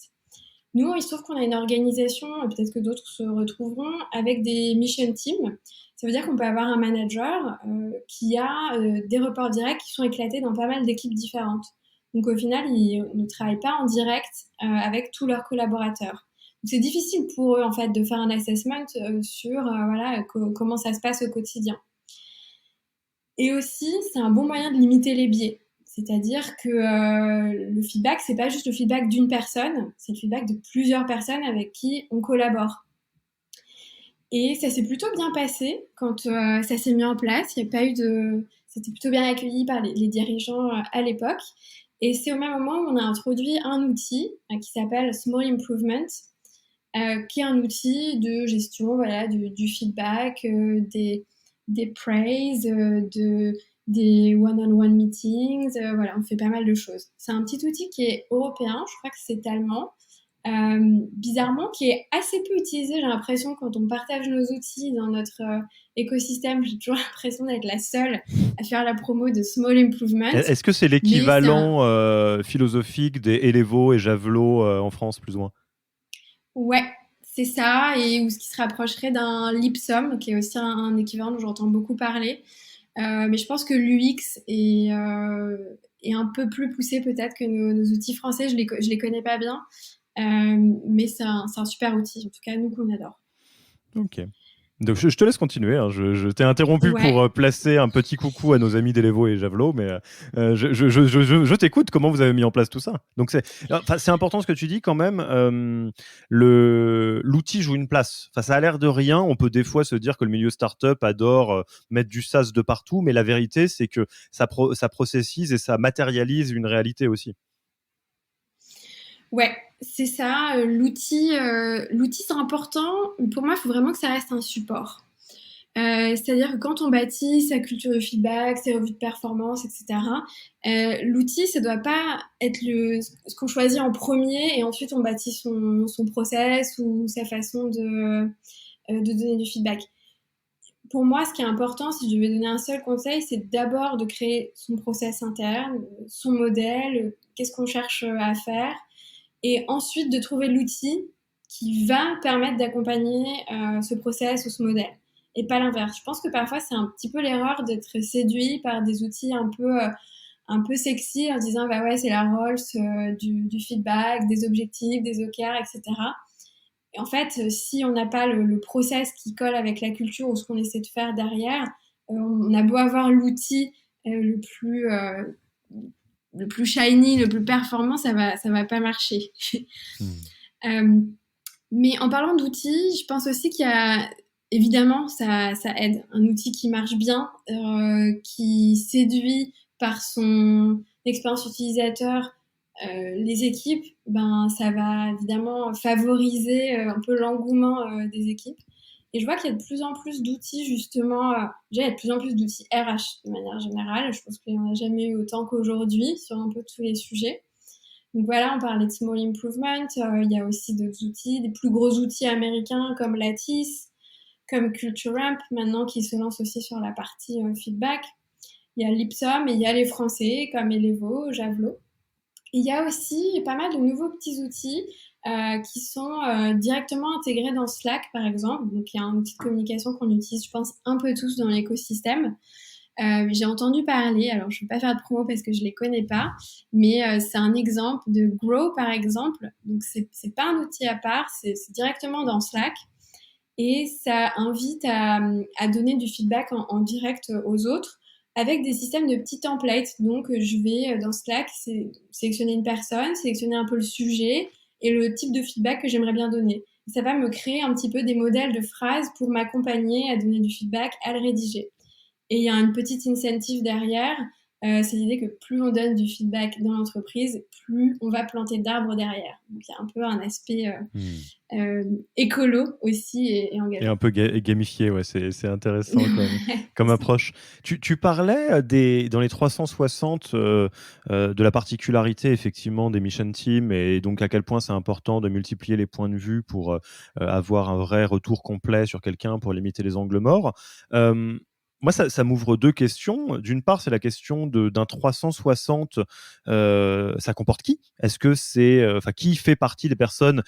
Nous, il se trouve qu'on a une organisation, peut-être que d'autres se retrouveront, avec des mission teams. Ça veut dire qu'on peut avoir un manager qui a des reports directs qui sont éclatés dans pas mal d'équipes différentes. Donc au final, ils ne travaillent pas en direct avec tous leurs collaborateurs. Donc c'est difficile pour eux en fait de faire un assessment sur comment ça se passe au quotidien. Et aussi, c'est un bon moyen de limiter les biais. C'est-à-dire que le feedback, c'est pas juste le feedback d'une personne, c'est le feedback de plusieurs personnes avec qui on collabore. Et ça s'est plutôt bien passé quand ça s'est mis en place. Il y a pas eu c'était plutôt bien accueilli par les dirigeants à l'époque. Et c'est au même moment où on a introduit un outil qui s'appelle Small Improvement, qui est un outil de gestion, voilà, du feedback, des praise, des one-on-one meetings. Voilà, on fait pas mal de choses. C'est un petit outil qui est européen, je crois que c'est allemand. Bizarrement, qui est assez peu utilisé, j'ai l'impression, quand on partage nos outils dans notre écosystème. J'ai toujours l'impression d'être la seule à faire la promo de Small Improvement. Est-ce que c'est l'équivalent philosophique des Elevo et Javelot en France, plus ou moins? Ouais, c'est ça, et ou ce qui se rapprocherait d'un Lipsum, qui est aussi un équivalent dont j'entends beaucoup parler. Mais je pense que l'UX est un peu plus poussé peut-être que nos outils français. Je les connais pas bien, mais c'est un super outil, en tout cas nous qu'on adore. Ok. Donc je te laisse continuer, hein. Je t'ai interrompu Ouais. pour placer un petit coucou à nos amis d'Elevo et Javelot, mais je t'écoute. Comment vous avez mis en place tout ça? Donc c'est important ce que tu dis quand même. L'outil joue une place. Enfin, ça a l'air de rien. On peut des fois se dire que le milieu startup adore mettre du SaaS de partout, mais la vérité c'est que ça processise et ça matérialise une réalité aussi. Ouais, c'est ça. L'outil, c'est important. Pour moi, il faut vraiment que ça reste un support. C'est-à-dire que quand on bâtit sa culture de feedback, ses revues de performance, etc., l'outil, ça doit pas être ce qu'on choisit en premier et ensuite on bâtit son process ou sa façon de donner du feedback. Pour moi, ce qui est important, si je devais donner un seul conseil, c'est d'abord de créer son process interne, son modèle, qu'est-ce qu'on cherche à faire, et ensuite de trouver l'outil qui va permettre d'accompagner ce process ou ce modèle, et pas l'inverse. Je pense que parfois c'est un petit peu l'erreur d'être séduit par des outils un peu sexy en disant bah ouais, c'est la Rolls du feedback, des objectifs, des OKR, etc. Et en fait, si on n'a pas le process qui colle avec la culture ou ce qu'on essaie de faire derrière, on a beau avoir l'outil le plus shiny, le plus performant, ça va pas marcher. Hmm. Euh, mais en parlant d'outils, je pense aussi qu'il y a, évidemment, ça aide. Un outil qui marche bien, qui séduit par son expérience utilisateur les équipes, ben, ça va évidemment favoriser un peu l'engouement des équipes. Et je vois qu'il y a de plus en plus d'outils, justement. Déjà, il y a de plus en plus d'outils RH de manière générale. Je pense qu'il n'y en a jamais eu autant qu'aujourd'hui sur un peu tous les sujets. Donc voilà, on parlait de small improvement. Il y a aussi d'autres outils, des plus gros outils américains comme Lattice, comme CultureAmp, maintenant qui se lance aussi sur la partie feedback. Il y a Lipsum et il y a les Français comme Elevo, Javelot. Il y a aussi pas mal de nouveaux petits outils qui sont directement intégrés dans Slack, par exemple. Donc, il y a un outil de communication qu'on utilise, je pense, un peu tous dans l'écosystème. J'ai entendu parler, alors je ne vais pas faire de promo parce que je ne les connais pas, mais c'est un exemple de Grow, par exemple. Donc, c'est pas un outil à part, c'est directement dans Slack. Et ça invite à donner du feedback en direct aux autres avec des systèmes de petits templates. Donc, je vais dans Slack sélectionner une personne, sélectionner un peu le sujet et le type de feedback que j'aimerais bien donner. Et ça va me créer un petit peu des modèles de phrases pour m'accompagner à donner du feedback, à le rédiger. Et il y a une petite incentive derrière. C'est l'idée que plus on donne du feedback dans l'entreprise, plus on va planter d'arbres derrière. Donc, il y a un peu un aspect Hmm. écolo aussi et Et un engageant. peu gamifié, ouais, c'est intéressant comme approche. Tu parlais dans les 360 de la particularité effectivement des mission teams et donc à quel point c'est important de multiplier les points de vue pour avoir un vrai retour complet sur quelqu'un pour limiter les angles morts. Euh, Moi, ça m'ouvre deux questions. D'une part, c'est la question d'un 360. Ça comporte qui? Est-ce que c'est, enfin, qui fait partie des personnes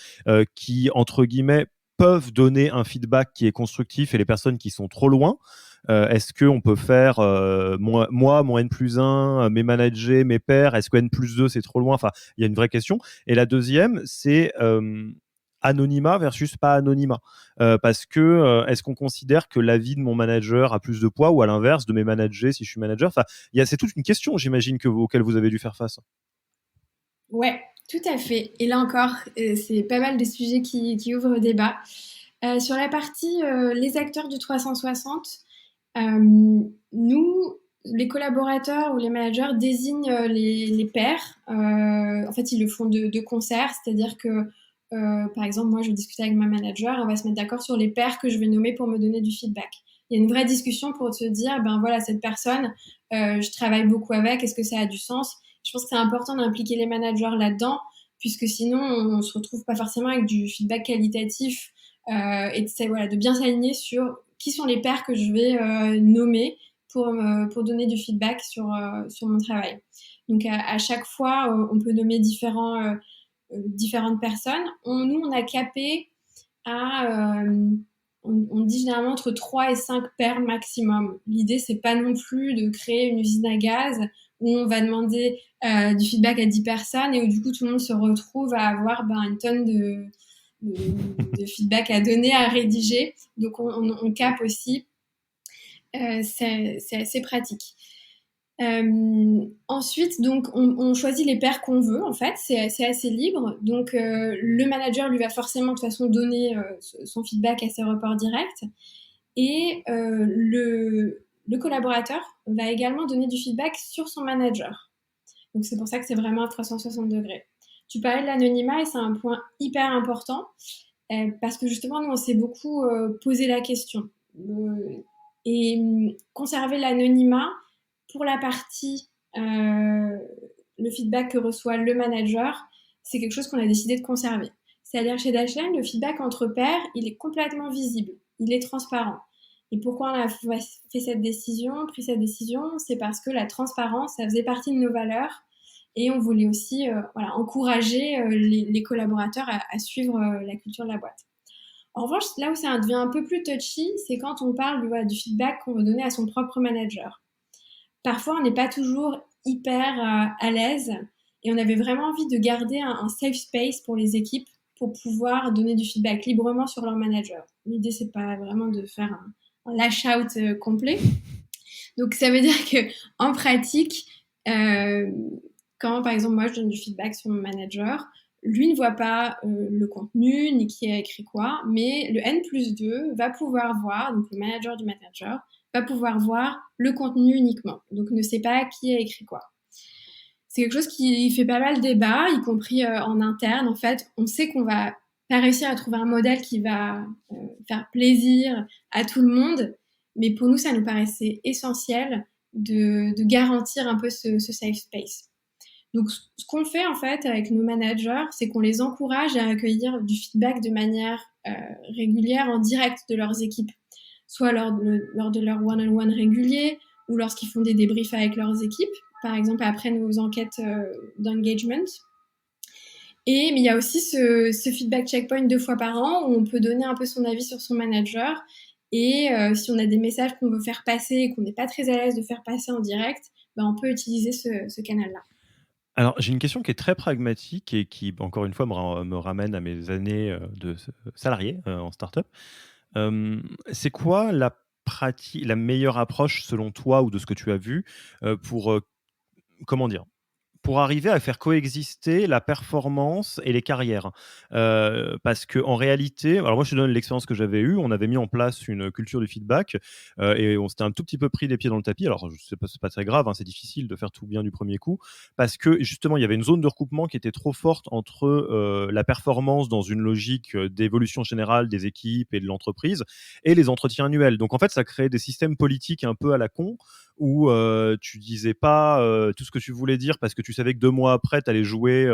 qui, entre guillemets, peuvent donner un feedback qui est constructif et les personnes qui sont trop loin? Est-ce qu'on peut faire moi, mon N plus 1, mes managers, mes pairs? Est-ce que N plus 2, c'est trop loin? Enfin, il y a une vraie question. Et la deuxième, c'est anonymat versus pas anonymat. Parce que est-ce qu'on considère que l'avis de mon manager a plus de poids ou à l'inverse de mes managers si je suis manager? Enfin, c'est toute une question, j'imagine, auquel vous avez dû faire face. Ouais, tout à fait. Et là encore, c'est pas mal de sujets qui ouvrent le débat. Sur la partie les acteurs du 360, nous, les collaborateurs ou les managers désignent les pairs. En fait, ils le font de concert, c'est-à-dire que, par exemple, moi, je discute avec ma manager, on va se mettre d'accord sur les pairs que je vais nommer pour me donner du feedback. Il y a une vraie discussion pour se dire, ben voilà, cette personne, je travaille beaucoup avec, est-ce que ça a du sens? Je pense que c'est important d'impliquer les managers là-dedans, puisque sinon, on se retrouve pas forcément avec du feedback qualitatif et voilà, de bien s'aligner sur qui sont les pairs que je vais nommer pour donner du feedback sur mon travail. Donc à chaque fois, on peut nommer différentes personnes. Nous, on a capé on dit généralement entre 3 et 5 pairs maximum. L'idée, c'est pas non plus de créer une usine à gaz où on va demander du feedback à 10 personnes et où du coup tout le monde se retrouve à avoir une tonne de feedback à donner, à rédiger. Donc on cape aussi. C'est assez pratique. Ensuite, donc, on choisit les pairs qu'on veut, en fait, c'est assez libre. Donc, le manager lui va forcément de toute façon donner son feedback à ses reports directs. Et le collaborateur va également donner du feedback sur son manager. Donc, c'est pour ça que c'est vraiment à 360 degrés. Tu parlais de l'anonymat et c'est un point hyper important parce que justement, nous, on s'est beaucoup posé la question. Et conserver l'anonymat pour la partie le feedback que reçoit le manager, c'est quelque chose qu'on a décidé de conserver. C'est-à-dire chez Dashlane, le feedback entre pairs, il est complètement visible, il est transparent. Et pourquoi on a fait cette décision, pris cette décision, c'est parce que la transparence, ça faisait partie de nos valeurs et on voulait aussi voilà, encourager les collaborateurs à suivre la culture de la boîte. En revanche, là où ça devient un peu plus touchy, c'est quand on parle voilà, du feedback qu'on veut donner à son propre manager. Parfois, on n'est pas toujours hyper à l'aise et on avait vraiment envie de garder un safe space pour les équipes pour pouvoir donner du feedback librement sur leur manager. L'idée, c'est pas vraiment de faire un lash-out complet. Donc, ça veut dire que en pratique, euh, quand par exemple moi je donne du feedback sur mon manager, lui ne voit pas le contenu ni qui a écrit quoi, mais le N+2 va pouvoir voir, donc le manager du manager, va pouvoir voir le contenu uniquement. Donc ne sait pas qui a écrit quoi. C'est quelque chose qui fait pas mal débat, y compris en interne. En fait, on sait qu'on va pas réussir à trouver un modèle qui va faire plaisir à tout le monde, mais pour nous, ça nous paraissait essentiel de garantir un peu ce safe space. Donc, ce qu'on fait en fait avec nos managers, c'est qu'on les encourage à accueillir du feedback de manière régulière en direct de leurs équipes, soit lors de leur one-on-one régulier ou lorsqu'ils font des débriefs avec leurs équipes, par exemple après nos enquêtes d'engagement. Mais il y a aussi ce feedback checkpoint 2 fois par an où on peut donner un peu son avis sur son manager. Et si on a des messages qu'on veut faire passer et qu'on n'est pas très à l'aise de faire passer en direct, ben, on peut utiliser ce canal-là. Alors, j'ai une question qui est très pragmatique et qui, encore une fois, me ramène à mes années de salarié en startup. C'est quoi la meilleure approche selon toi ou de ce que tu as vu pour, comment dire, pour arriver à faire coexister la performance et les carrières. Parce qu'en réalité, alors moi je te donne l'expérience que j'avais eue, on avait mis en place une culture du feedback et on s'était un tout petit peu pris les pieds dans le tapis. Alors je sais pas, c'est pas très grave, hein, c'est difficile de faire tout bien du premier coup, parce que justement il y avait une zone de recoupement qui était trop forte entre la performance dans une logique d'évolution générale des équipes et de l'entreprise et les entretiens annuels. Donc en fait ça créait des systèmes politiques un peu à la con où tu disais pas tout ce que tu voulais dire parce que tu savais que 2 mois après, tu allais jouer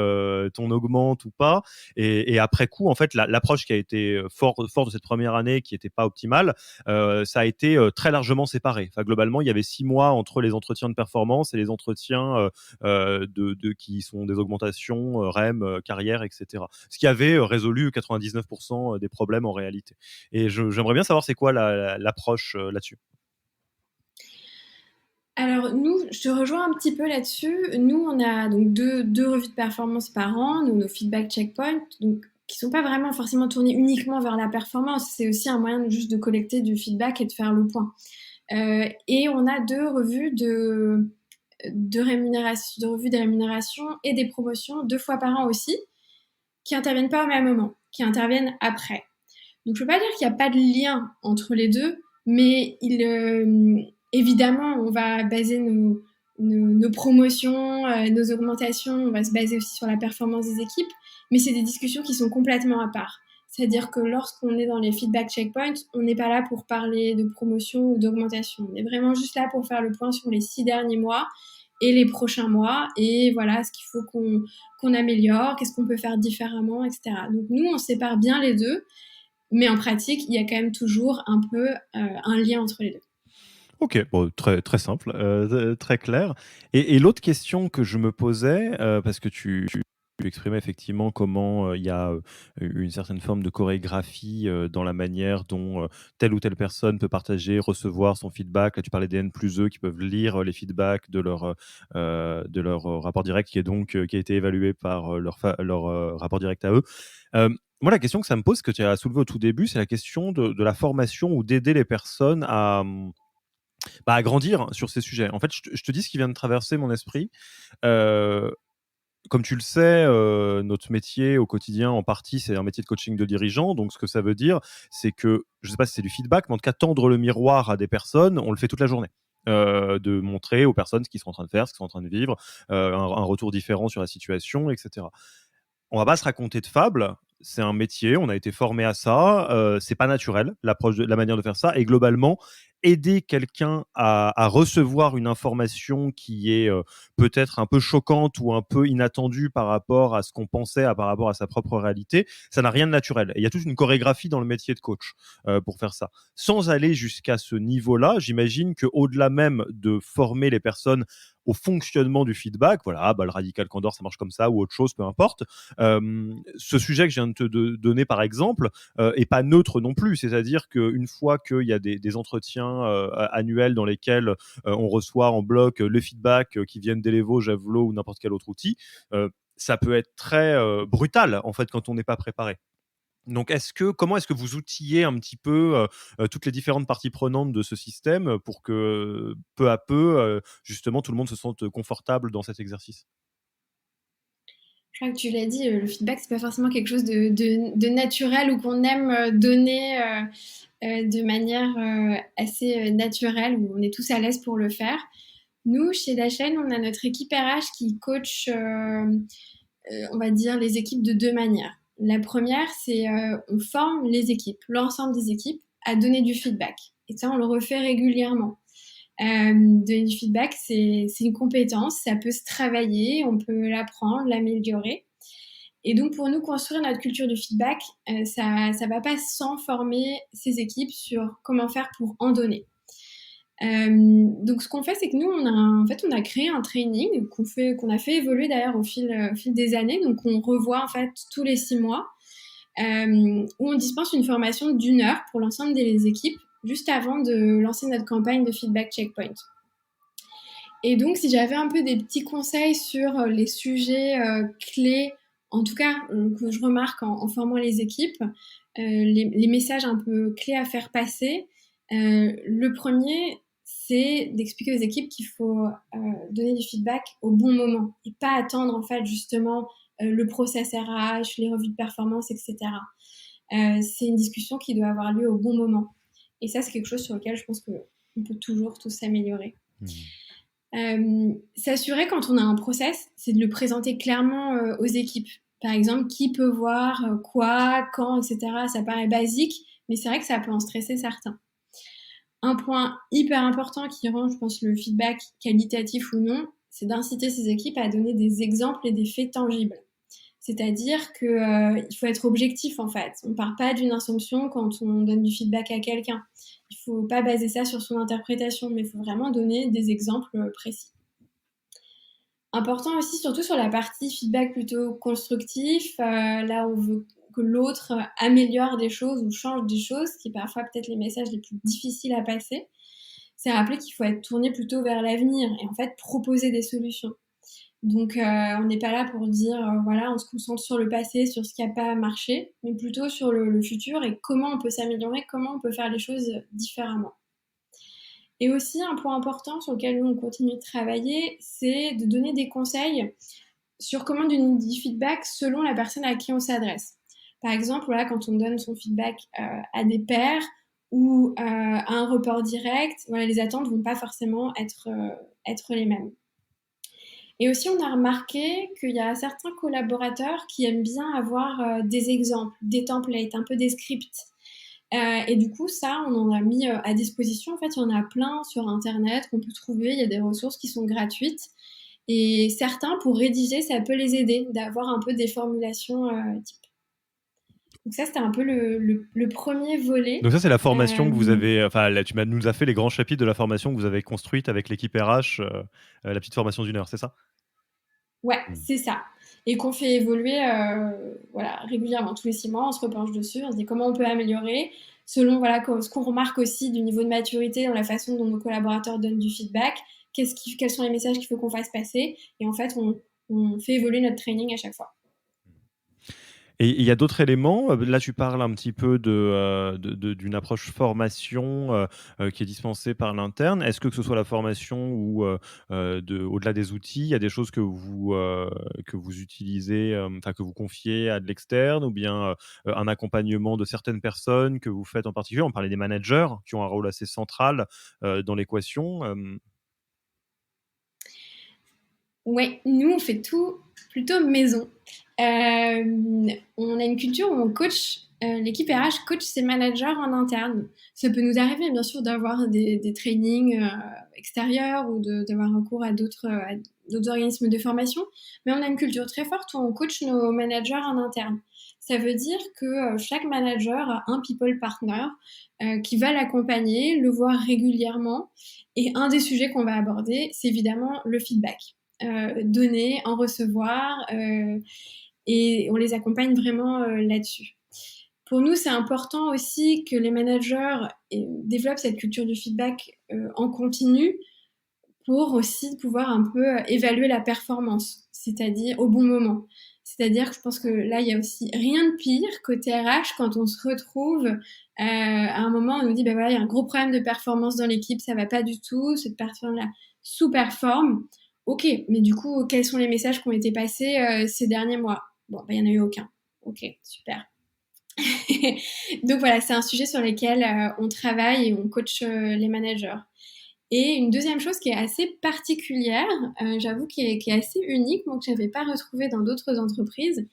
ton augmente ou pas. Et après coup, en fait, l'approche qui a été fort de cette première année, qui n'était pas optimale, ça a été très largement séparé. Enfin, globalement, il y avait 6 mois entre les entretiens de performance et les entretiens qui sont des augmentations, REM, carrière, etc. Ce qui avait résolu 99% des problèmes en réalité. Et j'aimerais bien savoir c'est quoi l'approche là-dessus. Alors nous, je te rejoins un petit peu là-dessus. Nous, on a donc deux revues de performance par an, nos feedback checkpoints, donc qui sont pas vraiment forcément tournés uniquement vers la performance. C'est aussi un moyen juste de collecter du feedback et de faire le point. Et on a 2 revues de rémunération, de revues des rémunérations et des promotions 2 fois par an aussi, qui interviennent pas au même moment, qui interviennent après. Donc je peux pas dire qu'il n'y a pas de lien entre les deux, mais évidemment, on va baser nos promotions, nos augmentations, on va se baser aussi sur la performance des équipes, mais c'est des discussions qui sont complètement à part. C'est-à-dire que lorsqu'on est dans les feedback checkpoints, on n'est pas là pour parler de promotion ou d'augmentation. On est vraiment juste là pour faire le point sur les 6 derniers mois et les prochains mois, et voilà ce qu'il faut qu'on améliore, qu'est-ce qu'on peut faire différemment, etc. Donc nous, on sépare bien les deux, mais en pratique, il y a quand même toujours un peu un lien entre les deux. Ok, bon, très, très simple, très clair. Et l'autre question que je me posais, parce que tu exprimais effectivement comment il y a une certaine forme de chorégraphie dans la manière dont telle ou telle personne peut partager, recevoir son feedback. Là, tu parlais des N+E qui peuvent lire les feedbacks de leur rapport direct, qui est donc qui a été évalué par leur rapport direct à eux. Euh, Moi, la question que ça me pose, que tu as soulevé au tout début, c'est la question de la formation ou d'aider les personnes à grandir sur ces sujets. En fait, je te dis ce qui vient de traverser mon esprit. Euh, Comme tu le sais, notre métier au quotidien, en partie, c'est un métier de coaching de dirigeant. Donc, ce que ça veut dire, c'est que, je ne sais pas si c'est du feedback, mais en tout cas, tendre le miroir à des personnes, on le fait toute la journée. De montrer aux personnes ce qu'ils sont en train de faire, ce qu'ils sont en train de vivre, un retour différent sur la situation, etc. On va pas se raconter de fables. C'est un métier, on a été formé à ça. C'est pas naturel la manière de faire ça. Et globalement, aider quelqu'un à recevoir une information qui est peut-être un peu choquante ou un peu inattendue par rapport à ce qu'on pensait, par rapport à sa propre réalité, ça n'a rien de naturel. Et il y a toute une chorégraphie dans le métier de coach pour faire ça. Sans aller jusqu'à ce niveau-là, j'imagine qu'au-delà même de former les personnes au fonctionnement du feedback. Voilà, le radical candor, ça marche comme ça ou autre chose, peu importe. Ce sujet que je viens de te donner par exemple est pas neutre non plus. C'est-à-dire qu'une fois qu'il y a des entretiens annuels dans lesquels on reçoit en bloc les feedbacks qui viennent d'Elevo, Javelot ou n'importe quel autre outil, ça peut être très brutal en fait quand on n'est pas préparé. Donc, comment est-ce que vous outillez un petit peu toutes les différentes parties prenantes de ce système pour que peu à peu, justement, tout le monde se sente confortable dans cet exercice? Je crois que tu l'as dit, le feedback, c'est pas forcément quelque chose de naturel ou qu'on aime donner de manière assez naturelle, où on est tous à l'aise pour le faire. Nous, chez Dashen, on a notre équipe RH qui coach, on va dire, les équipes de deux manières. La première, c'est on forme les équipes, l'ensemble des équipes, à donner du feedback. Et ça, on le refait régulièrement. Donner du feedback, c'est une compétence, ça peut se travailler, on peut l'apprendre, l'améliorer. Et donc, pour nous, construire notre culture du feedback, ça va pas sans former ces équipes sur comment faire pour en donner. Donc, ce qu'on fait, c'est que nous, on a créé un training qu'on a fait évoluer d'ailleurs au fil des années. Donc, on revoit en fait tous les 6 mois, où on dispense une formation d'1 heure pour l'ensemble des équipes, juste avant de lancer notre campagne de feedback checkpoint. Et donc, si j'avais un peu des petits conseils sur les sujets clés, en tout cas que je remarque en formant les équipes, les messages un peu clés à faire passer, le premier, c'est d'expliquer aux équipes qu'il faut donner du feedback au bon moment et pas attendre en fait justement le process RH, les revues de performance, etc. C'est une discussion qui doit avoir lieu au bon moment. Et ça, c'est quelque chose sur lequel je pense qu'on peut toujours tous s'améliorer. S'assurer quand on a un process, c'est de le présenter clairement aux équipes. Par exemple, qui peut voir quoi, quand, etc. Ça paraît basique, mais c'est vrai que ça peut en stresser certains. Un point hyper important qui rend, je pense, le feedback qualitatif ou non, c'est d'inciter ces équipes à donner des exemples et des faits tangibles. C'est-à-dire qu'il faut être objectif en fait. On ne part pas d'une assumption quand on donne du feedback à quelqu'un. Il ne faut pas baser ça sur son interprétation, mais il faut vraiment donner des exemples précis. Important aussi, surtout sur la partie feedback plutôt constructif, là où on veut que l'autre améliore des choses ou change des choses, qui est parfois peut-être les messages les plus difficiles à passer, c'est rappeler qu'il faut être tourné plutôt vers l'avenir et en fait proposer des solutions. Donc, on n'est pas là pour dire, voilà, on se concentre sur le passé, sur ce qui n'a pas marché, mais plutôt sur le futur et comment on peut s'améliorer, comment on peut faire les choses différemment. Et aussi, un point important sur lequel nous, on continue de travailler, c'est de donner des conseils sur comment donner du feedback selon la personne à qui on s'adresse. Par exemple, voilà, quand on donne son feedback à des pairs ou à un report direct, voilà, les attentes ne vont pas forcément être les mêmes. Et aussi, on a remarqué qu'il y a certains collaborateurs qui aiment bien avoir des exemples, des templates, un peu des scripts. Et du coup, ça, on en a mis à disposition. En fait, il y en a plein sur Internet qu'on peut trouver. Il y a des ressources qui sont gratuites. Et certains, pour rédiger, ça peut les aider d'avoir un peu des formulations type. Donc ça, c'était un peu le premier volet. Donc ça, c'est la formation que vous avez... Enfin, là, nous as fait les grands chapitres de la formation que vous avez construite avec l'équipe RH, la petite formation d'1 heure, c'est ça? Ouais, c'est ça. Et qu'on fait évoluer voilà, régulièrement, tous les 6 mois, on se repenche dessus, on se dit comment on peut améliorer, selon voilà, ce qu'on remarque aussi du niveau de maturité dans la façon dont nos collaborateurs donnent du feedback, quels sont les messages qu'il faut qu'on fasse passer, et en fait, on fait évoluer notre training à chaque fois. Et il y a d'autres éléments, là tu parles un petit peu d'une approche formation, qui est dispensée par l'interne. Est-ce que ce soit la formation ou, au-delà des outils, il y a des choses que vous utilisez, enfin que vous confiez à de l'externe ou bien, un accompagnement de certaines personnes que vous faites en particulier? On parlait des managers qui ont un rôle assez central, dans l'équation, Ouais, nous, on fait tout plutôt maison. On a une culture où on coach, l'équipe RH coach ses managers en interne. Ça peut nous arriver, bien sûr, d'avoir des trainings extérieurs ou d'avoir recours à d'autres d'autres organismes de formation, mais on a une culture très forte où on coach nos managers en interne. Ça veut dire que chaque manager a un people partner qui va l'accompagner, le voir régulièrement. Et un des sujets qu'on va aborder, c'est évidemment le feedback. Donner, en recevoir, et on les accompagne vraiment là-dessus. Pour nous, c'est important aussi que les managers développent cette culture du feedback en continu pour aussi pouvoir un peu évaluer la performance, c'est-à-dire au bon moment. C'est-à-dire que je pense que là, il y a aussi rien de pire côté RH quand on se retrouve à un moment, on nous dit, bah voilà, il y a un gros problème de performance dans l'équipe, ça va pas du tout, cette personne-là sous-performe. Ok, mais du coup, quels sont les messages qui ont été passés ces derniers mois? Bon, bah, il n'y en a eu aucun. Ok, super. Donc voilà, c'est un sujet sur lequel on travaille et on coach les managers. Et une deuxième chose qui est assez particulière, j'avoue qui est assez unique, moi que je n'avais pas retrouvé dans d'autres entreprises,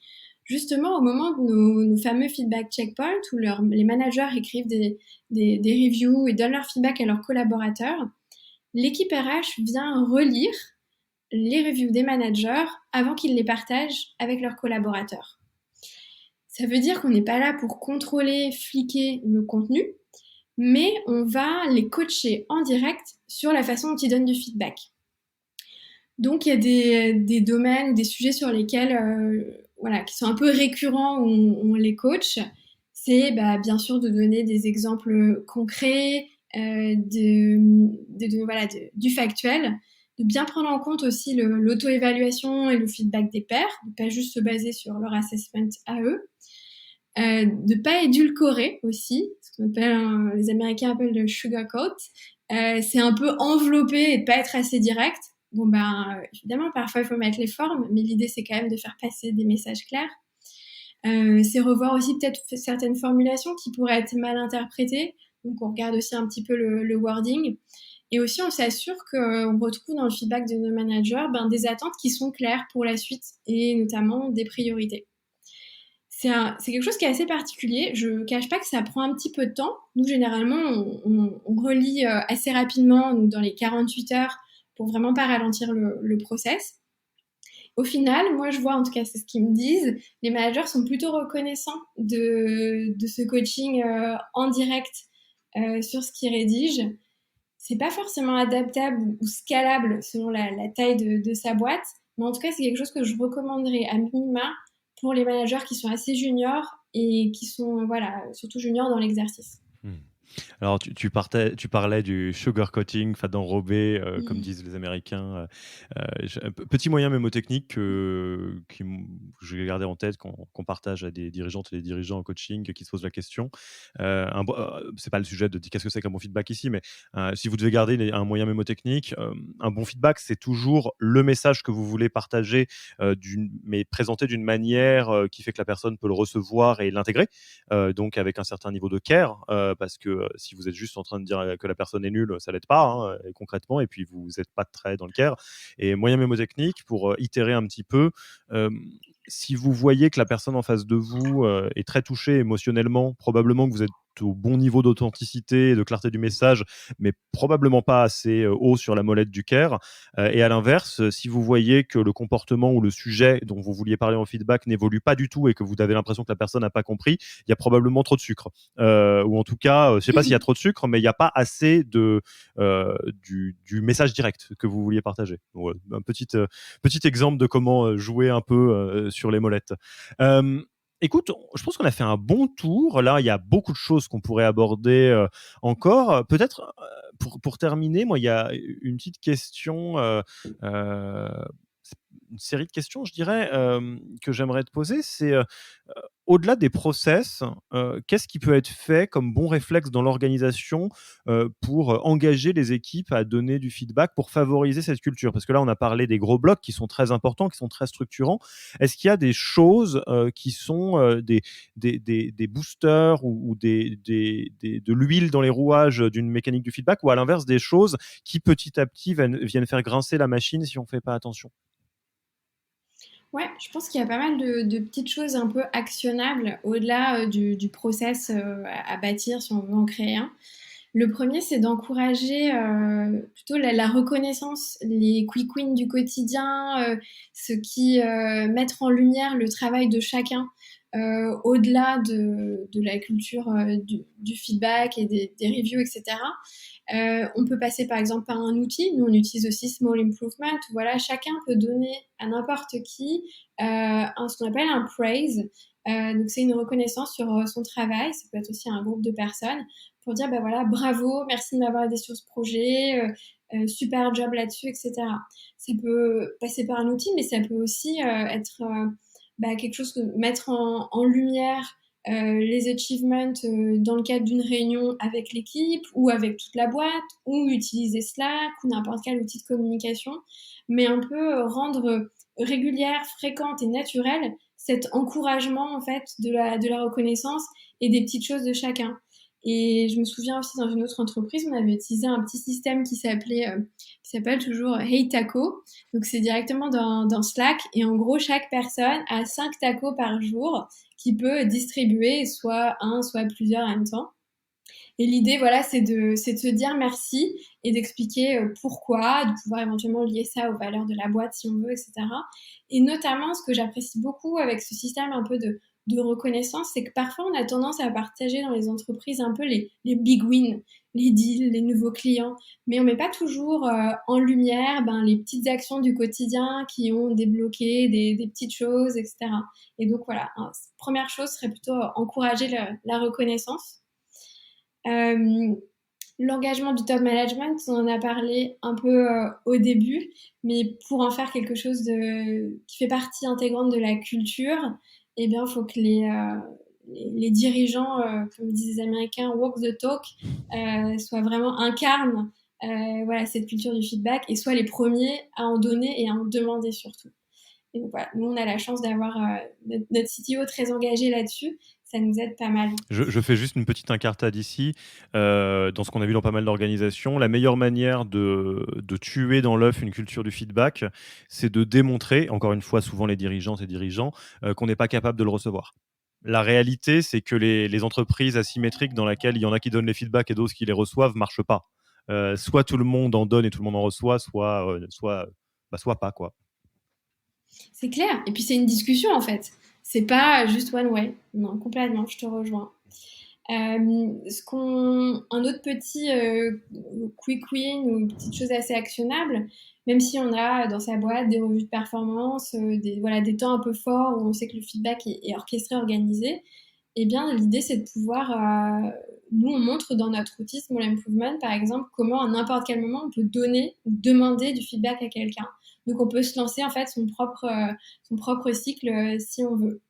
justement au moment de nos fameux feedback checkpoints où les managers écrivent des reviews et donnent leur feedback à leurs collaborateurs, l'équipe RH vient relire les reviews des managers avant qu'ils les partagent avec leurs collaborateurs. Ça veut dire qu'on n'est pas là pour contrôler, fliquer le contenu, mais on va les coacher en direct sur la façon dont ils donnent du feedback. Donc, il y a des domaines, des sujets sur lesquels, voilà, qui sont un peu récurrents où on les coach. C'est bien sûr de donner des exemples concrets, voilà, du factuel, de bien prendre en compte aussi l'auto-évaluation et le feedback des pairs, de pas juste se baser sur leur assessment à eux. De pas édulcorer aussi, ce qu'on appelle, les Américains appellent le sugarcoat. C'est un peu envelopper et de pas être assez direct. Bon évidemment, parfois il faut mettre les formes, mais l'idée c'est quand même de faire passer des messages clairs. C'est revoir aussi peut-être certaines formulations qui pourraient être mal interprétées. Donc on regarde aussi un petit peu le wording. Et aussi on s'assure qu'on retrouve dans le feedback de nos managers des attentes qui sont claires pour la suite et notamment des priorités. C'est quelque chose qui est assez particulier. Je ne cache pas que ça prend un petit peu de temps. Nous, généralement, on relit assez rapidement, donc dans les 48 heures, pour vraiment pas ralentir le process. Au final, moi, je vois, en tout cas, c'est ce qu'ils me disent, les managers sont plutôt reconnaissants de ce coaching en direct sur ce qu'ils rédigent. C'est pas forcément adaptable ou scalable selon la taille de sa boîte, mais en tout cas, c'est quelque chose que je recommanderais à minima pour les managers qui sont assez juniors et qui sont, voilà, surtout juniors dans l'exercice. Alors, tu parlais du sugarcoating, enfin d'enrober, comme disent les Américains. Petit moyen mémotechnique que je vais garder en tête qu'on partage à des dirigeantes et des dirigeants en coaching qui se posent la question. C'est pas le sujet de dire qu'est-ce que c'est qu'un bon feedback ici, mais si vous devez garder un moyen mémotechnique, un bon feedback, c'est toujours le message que vous voulez partager, mais présenté d'une manière qui fait que la personne peut le recevoir et l'intégrer. Donc avec un certain niveau de care, parce que si vous êtes juste en train de dire que la personne est nulle, ça l'aide pas concrètement, et puis vous n'êtes pas très dans le care. Et moyen mémotechnique pour itérer un petit peu. Si vous voyez que la personne en face de vous est très touchée émotionnellement, probablement que vous êtes au bon niveau d'authenticité et de clarté du message, mais probablement pas assez haut sur la molette du care. Et à l'inverse, si vous voyez que le comportement ou le sujet dont vous vouliez parler en feedback n'évolue pas du tout et que vous avez l'impression que la personne n'a pas compris, il y a probablement trop de sucre. Ou en tout cas, je ne sais pas s'il y a trop de sucre, mais il n'y a pas assez du message direct que vous vouliez partager. Donc, un petit exemple de comment jouer un peu sur les molettes. Écoute, je pense qu'on a fait un bon tour. Là, il y a beaucoup de choses qu'on pourrait aborder encore. Peut-être pour terminer, moi, il y a une petite question, une série de questions, je dirais, que j'aimerais te poser. C'est au-delà des process, qu'est-ce qui peut être fait comme bon réflexe dans l'organisation pour engager les équipes à donner du feedback pour favoriser cette culture? Parce que là, on a parlé des gros blocs qui sont très importants, qui sont très structurants. Est-ce qu'il y a des choses qui sont des boosters ou de l'huile dans les rouages d'une mécanique du feedback, ou à l'inverse des choses qui petit à petit viennent faire grincer la machine si on ne fait pas attention? Ouais, je pense qu'il y a pas mal de petites choses un peu actionnables au-delà du process à bâtir si on veut en créer un. Le premier, c'est d'encourager plutôt la reconnaissance, les quick wins du quotidien, ce qui mettre en lumière le travail de chacun, au-delà de la culture du feedback et des reviews, etc. On peut passer par exemple par un outil. Nous, on utilise aussi Small Improvement. Voilà, chacun peut donner à n'importe qui ce qu'on appelle un praise. Donc, c'est une reconnaissance sur son travail. Ça peut être aussi un groupe de personnes pour dire, bah voilà, bravo, merci de m'avoir aidé sur ce projet, super job là-dessus, etc. Ça peut passer par un outil, mais ça peut aussi être quelque chose que mettre en lumière les achievements dans le cadre d'une réunion avec l'équipe ou avec toute la boîte, ou utiliser Slack ou n'importe quel outil de communication, mais un peu rendre régulière, fréquente et naturelle cet encouragement en fait de la reconnaissance et des petites choses de chacun. Et je me souviens aussi dans une autre entreprise, on avait utilisé un petit système qui s'appelle toujours Hey Taco. Donc c'est directement dans Slack et en gros chaque personne a 5 tacos par jour qui peut distribuer soit un, soit plusieurs en même temps. Et l'idée, voilà, c'est de se dire merci et d'expliquer pourquoi, de pouvoir éventuellement lier ça aux valeurs de la boîte si on veut, etc. Et notamment, ce que j'apprécie beaucoup avec ce système un peu de reconnaissance, c'est que parfois on a tendance à partager dans les entreprises un peu les big wins, les deals, les nouveaux clients, mais on met pas toujours en lumière les petites actions du quotidien qui ont débloqué des petites choses, etc. Et donc voilà, première chose serait plutôt encourager la reconnaissance. Euh, L'engagement du top management, on en a parlé un peu au début, mais pour en faire quelque chose qui fait partie intégrante de la culture, eh bien, il faut que les dirigeants, comme disent les Américains, walk the talk, soient vraiment incarnent voilà, cette culture du feedback et soient les premiers à en donner et à en demander surtout. Et donc voilà, nous on a la chance d'avoir notre CTO très engagé là-dessus, ça nous aide pas mal. Je fais juste une petite incartade ici. Dans ce qu'on a vu dans pas mal d'organisations, la meilleure manière de tuer dans l'œuf une culture du feedback, c'est de démontrer, encore une fois, souvent les dirigeantes et dirigeants, qu'on n'est pas capable de le recevoir. La réalité, c'est que les entreprises asymétriques dans lesquelles il y en a qui donnent les feedbacks et d'autres qui les reçoivent ne marchent pas. Soit tout le monde en donne et tout le monde en reçoit, soit pas, quoi. C'est clair. Et puis c'est une discussion en fait. C'est pas juste one way. Non, complètement, je te rejoins. Un autre petit quick win ou une petite chose assez actionnable, même si on a dans sa boîte des revues de performance, voilà, des temps un peu forts où on sait que le feedback est orchestré, organisé, eh bien l'idée c'est de pouvoir, nous on montre dans notre outil Small Improvement par exemple comment à n'importe quel moment on peut donner ou demander du feedback à quelqu'un. Donc on peut se lancer en fait son propre cycle si on veut.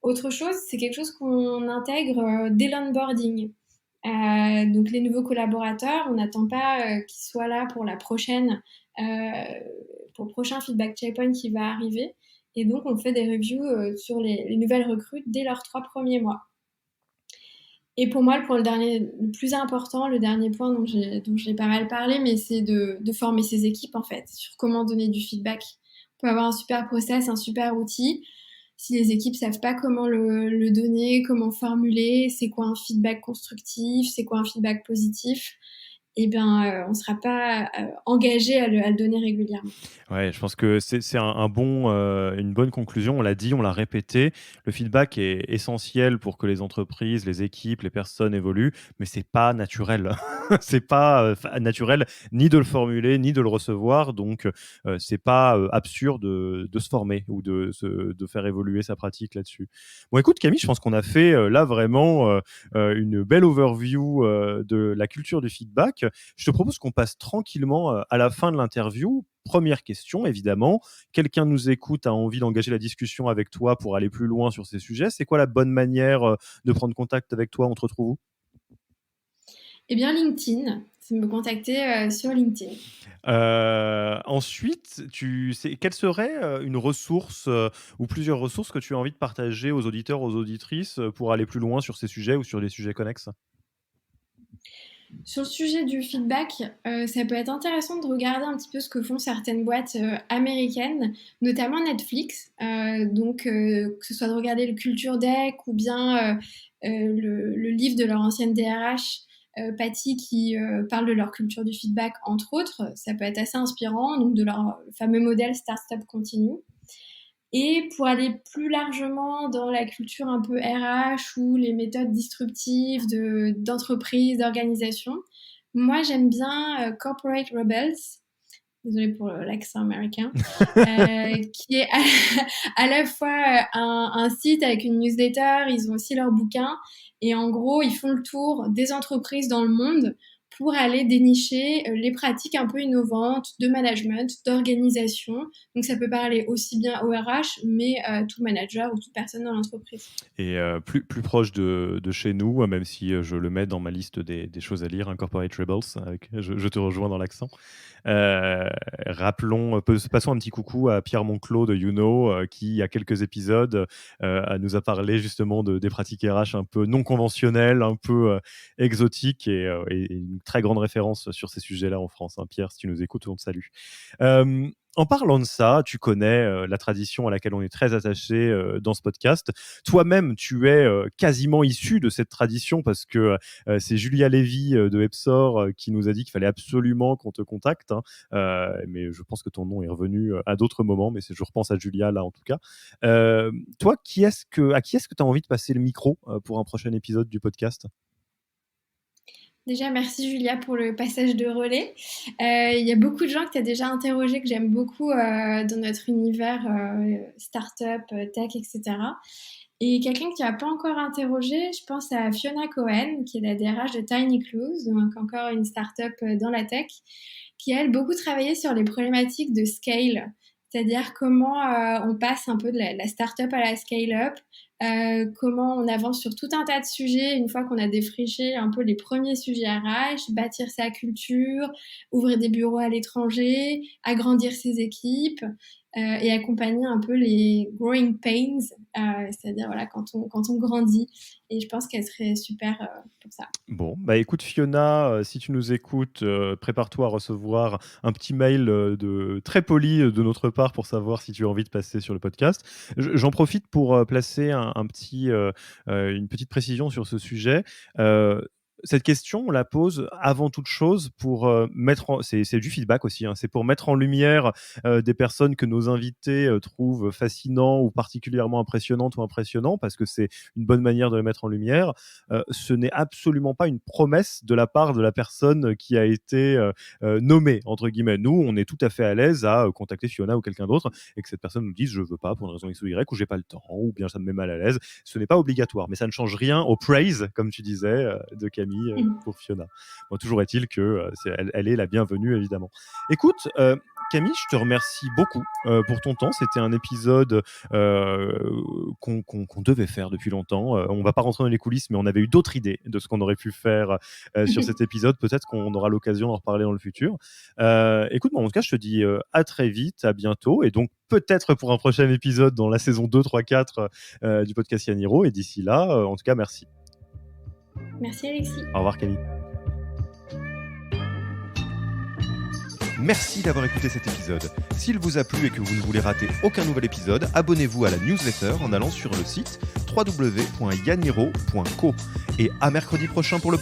Autre chose, c'est quelque chose qu'on intègre dès l'onboarding. Donc les nouveaux collaborateurs, on n'attend pas qu'ils soient là pour le prochain feedback checkpoint qui va arriver. Et donc on fait des reviews sur les nouvelles recrues dès leurs 3 premiers mois. Et pour moi, le plus important, le dernier point dont j'ai pas mal parlé, mais c'est de former ses équipes en fait sur comment donner du feedback. On peut avoir un super process, un super outil. Si les équipes savent pas comment le donner, comment formuler, c'est quoi un feedback constructif, c'est quoi un feedback positif, eh bien, on sera pas engagé à le donner régulièrement. Ouais, je pense que c'est une bonne conclusion. On l'a dit, on l'a répété. Le feedback est essentiel pour que les entreprises, les équipes, les personnes évoluent, mais c'est pas naturel. C'est pas naturel ni de le formuler, ni de le recevoir. Donc, c'est pas absurde de se former ou de faire évoluer sa pratique là-dessus. Bon, écoute, Camille, je pense qu'on a fait là vraiment une belle overview de la culture du feedback. Je te propose qu'on passe tranquillement à la fin de l'interview. Première question, évidemment. Quelqu'un nous écoute, a envie d'engager la discussion avec toi pour aller plus loin sur ces sujets. C'est quoi la bonne manière de prendre contact avec toi? On te retrouve où? Eh bien, LinkedIn, c'est me contacter sur LinkedIn. Ensuite, quelle serait une ressource ou plusieurs ressources que tu as envie de partager aux auditeurs, aux auditrices pour aller plus loin sur ces sujets ou sur des sujets connexes? Sur le sujet du feedback, ça peut être intéressant de regarder un petit peu ce que font certaines boîtes américaines, notamment Netflix. Que ce soit de regarder le Culture Deck ou bien le livre de leur ancienne DRH Patty qui parlent de leur culture du feedback, entre autres. Ça peut être assez inspirant, donc de leur fameux modèle Start Stop Continue. Et pour aller plus largement dans la culture un peu RH ou les méthodes disruptives d'entreprise, d'organisation, moi j'aime bien Corporate Rebels, désolée pour l'accent américain, qui est à la fois un site avec une newsletter, ils ont aussi leur bouquin, et en gros ils font le tour des entreprises dans le monde pour aller dénicher les pratiques un peu innovantes de management, d'organisation. Donc ça peut parler aussi bien au RH, mais tout manager ou toute personne dans l'entreprise. Et plus proche de chez nous, même si je le mets dans ma liste des choses à lire, hein, Corporate Rebels, je te rejoins dans l'accent. Passons un petit coucou à Pierre Monclos de YouKnow, qui, il y a quelques épisodes, nous a parlé justement des pratiques RH un peu non conventionnelles, un peu exotiques, et une très grande référence sur ces sujets-là en France. Hein. Pierre, si tu nous écoutes, on te salue. En parlant de ça, tu connais la tradition à laquelle on est très attaché dans ce podcast. Toi-même, tu es quasiment issu de cette tradition, parce que c'est Julia Lévy de Epsor qui nous a dit qu'il fallait absolument qu'on te contacte. Hein. Mais je pense que ton nom est revenu à d'autres moments, mais je repense à Julia là en tout cas. Toi, à qui est-ce que tu as envie de passer le micro pour un prochain épisode du podcast ? Déjà, merci Julia pour le passage de relais. Il y a beaucoup de gens que tu as déjà interrogés, que j'aime beaucoup dans notre univers startup, tech, etc. Et quelqu'un que tu n'as pas encore interrogé, je pense à Fiona Cohen, qui est la DRH de Tiny Clues, donc encore une startup dans la tech, qui a, elle, beaucoup travaillé sur les problématiques de scale, c'est-à-dire comment on passe un peu de la startup à la scale-up, comment on avance sur tout un tas de sujets une fois qu'on a défriché un peu les premiers sujets RH, bâtir sa culture, ouvrir des bureaux à l'étranger, agrandir ses équipes et accompagner un peu les growing pains, c'est-à-dire voilà, quand on grandit. Et je pense qu'elle serait super pour ça. Bon, bah écoute Fiona, si tu nous écoutes, prépare-toi à recevoir un petit mail très poli de notre part pour savoir si tu as envie de passer sur le podcast. J'en profite pour placer une petite précision sur ce sujet. Cette question, on la pose avant toute chose pour c'est du feedback aussi, hein, c'est pour mettre en lumière des personnes que nos invités trouvent fascinants ou particulièrement impressionnantes ou impressionnants, parce que c'est une bonne manière de les mettre en lumière. Ce n'est absolument pas une promesse de la part de la personne qui a été nommée, entre guillemets. Nous, on est tout à fait à l'aise à contacter Fiona ou quelqu'un d'autre et que cette personne nous dise « je veux pas pour une raison X ou Y » ou « j'ai pas le temps » ou bien « ça me met mal à l'aise ». Ce n'est pas obligatoire, mais ça ne change rien au praise, comme tu disais, de Camille pour Fiona. Bon, toujours est-il que elle est la bienvenue, évidemment. Écoute, Camille, je te remercie beaucoup pour ton temps. C'était un épisode qu'on devait faire depuis longtemps. On va pas rentrer dans les coulisses, mais on avait eu d'autres idées de ce qu'on aurait pu faire sur cet épisode. Peut-être qu'on aura l'occasion d'en reparler dans le futur. Écoute, en tout cas, je te dis à très vite, à bientôt, et donc peut-être pour un prochain épisode dans la saison 2, 3, 4 du podcast Yaniro. Et d'ici là, en tout cas, merci. Merci Alexis. Au revoir Camille. Merci d'avoir écouté cet épisode. S'il vous a plu et que vous ne voulez rater aucun nouvel épisode, abonnez-vous à la newsletter en allant sur le site www.yaniro.co. Et à mercredi prochain pour le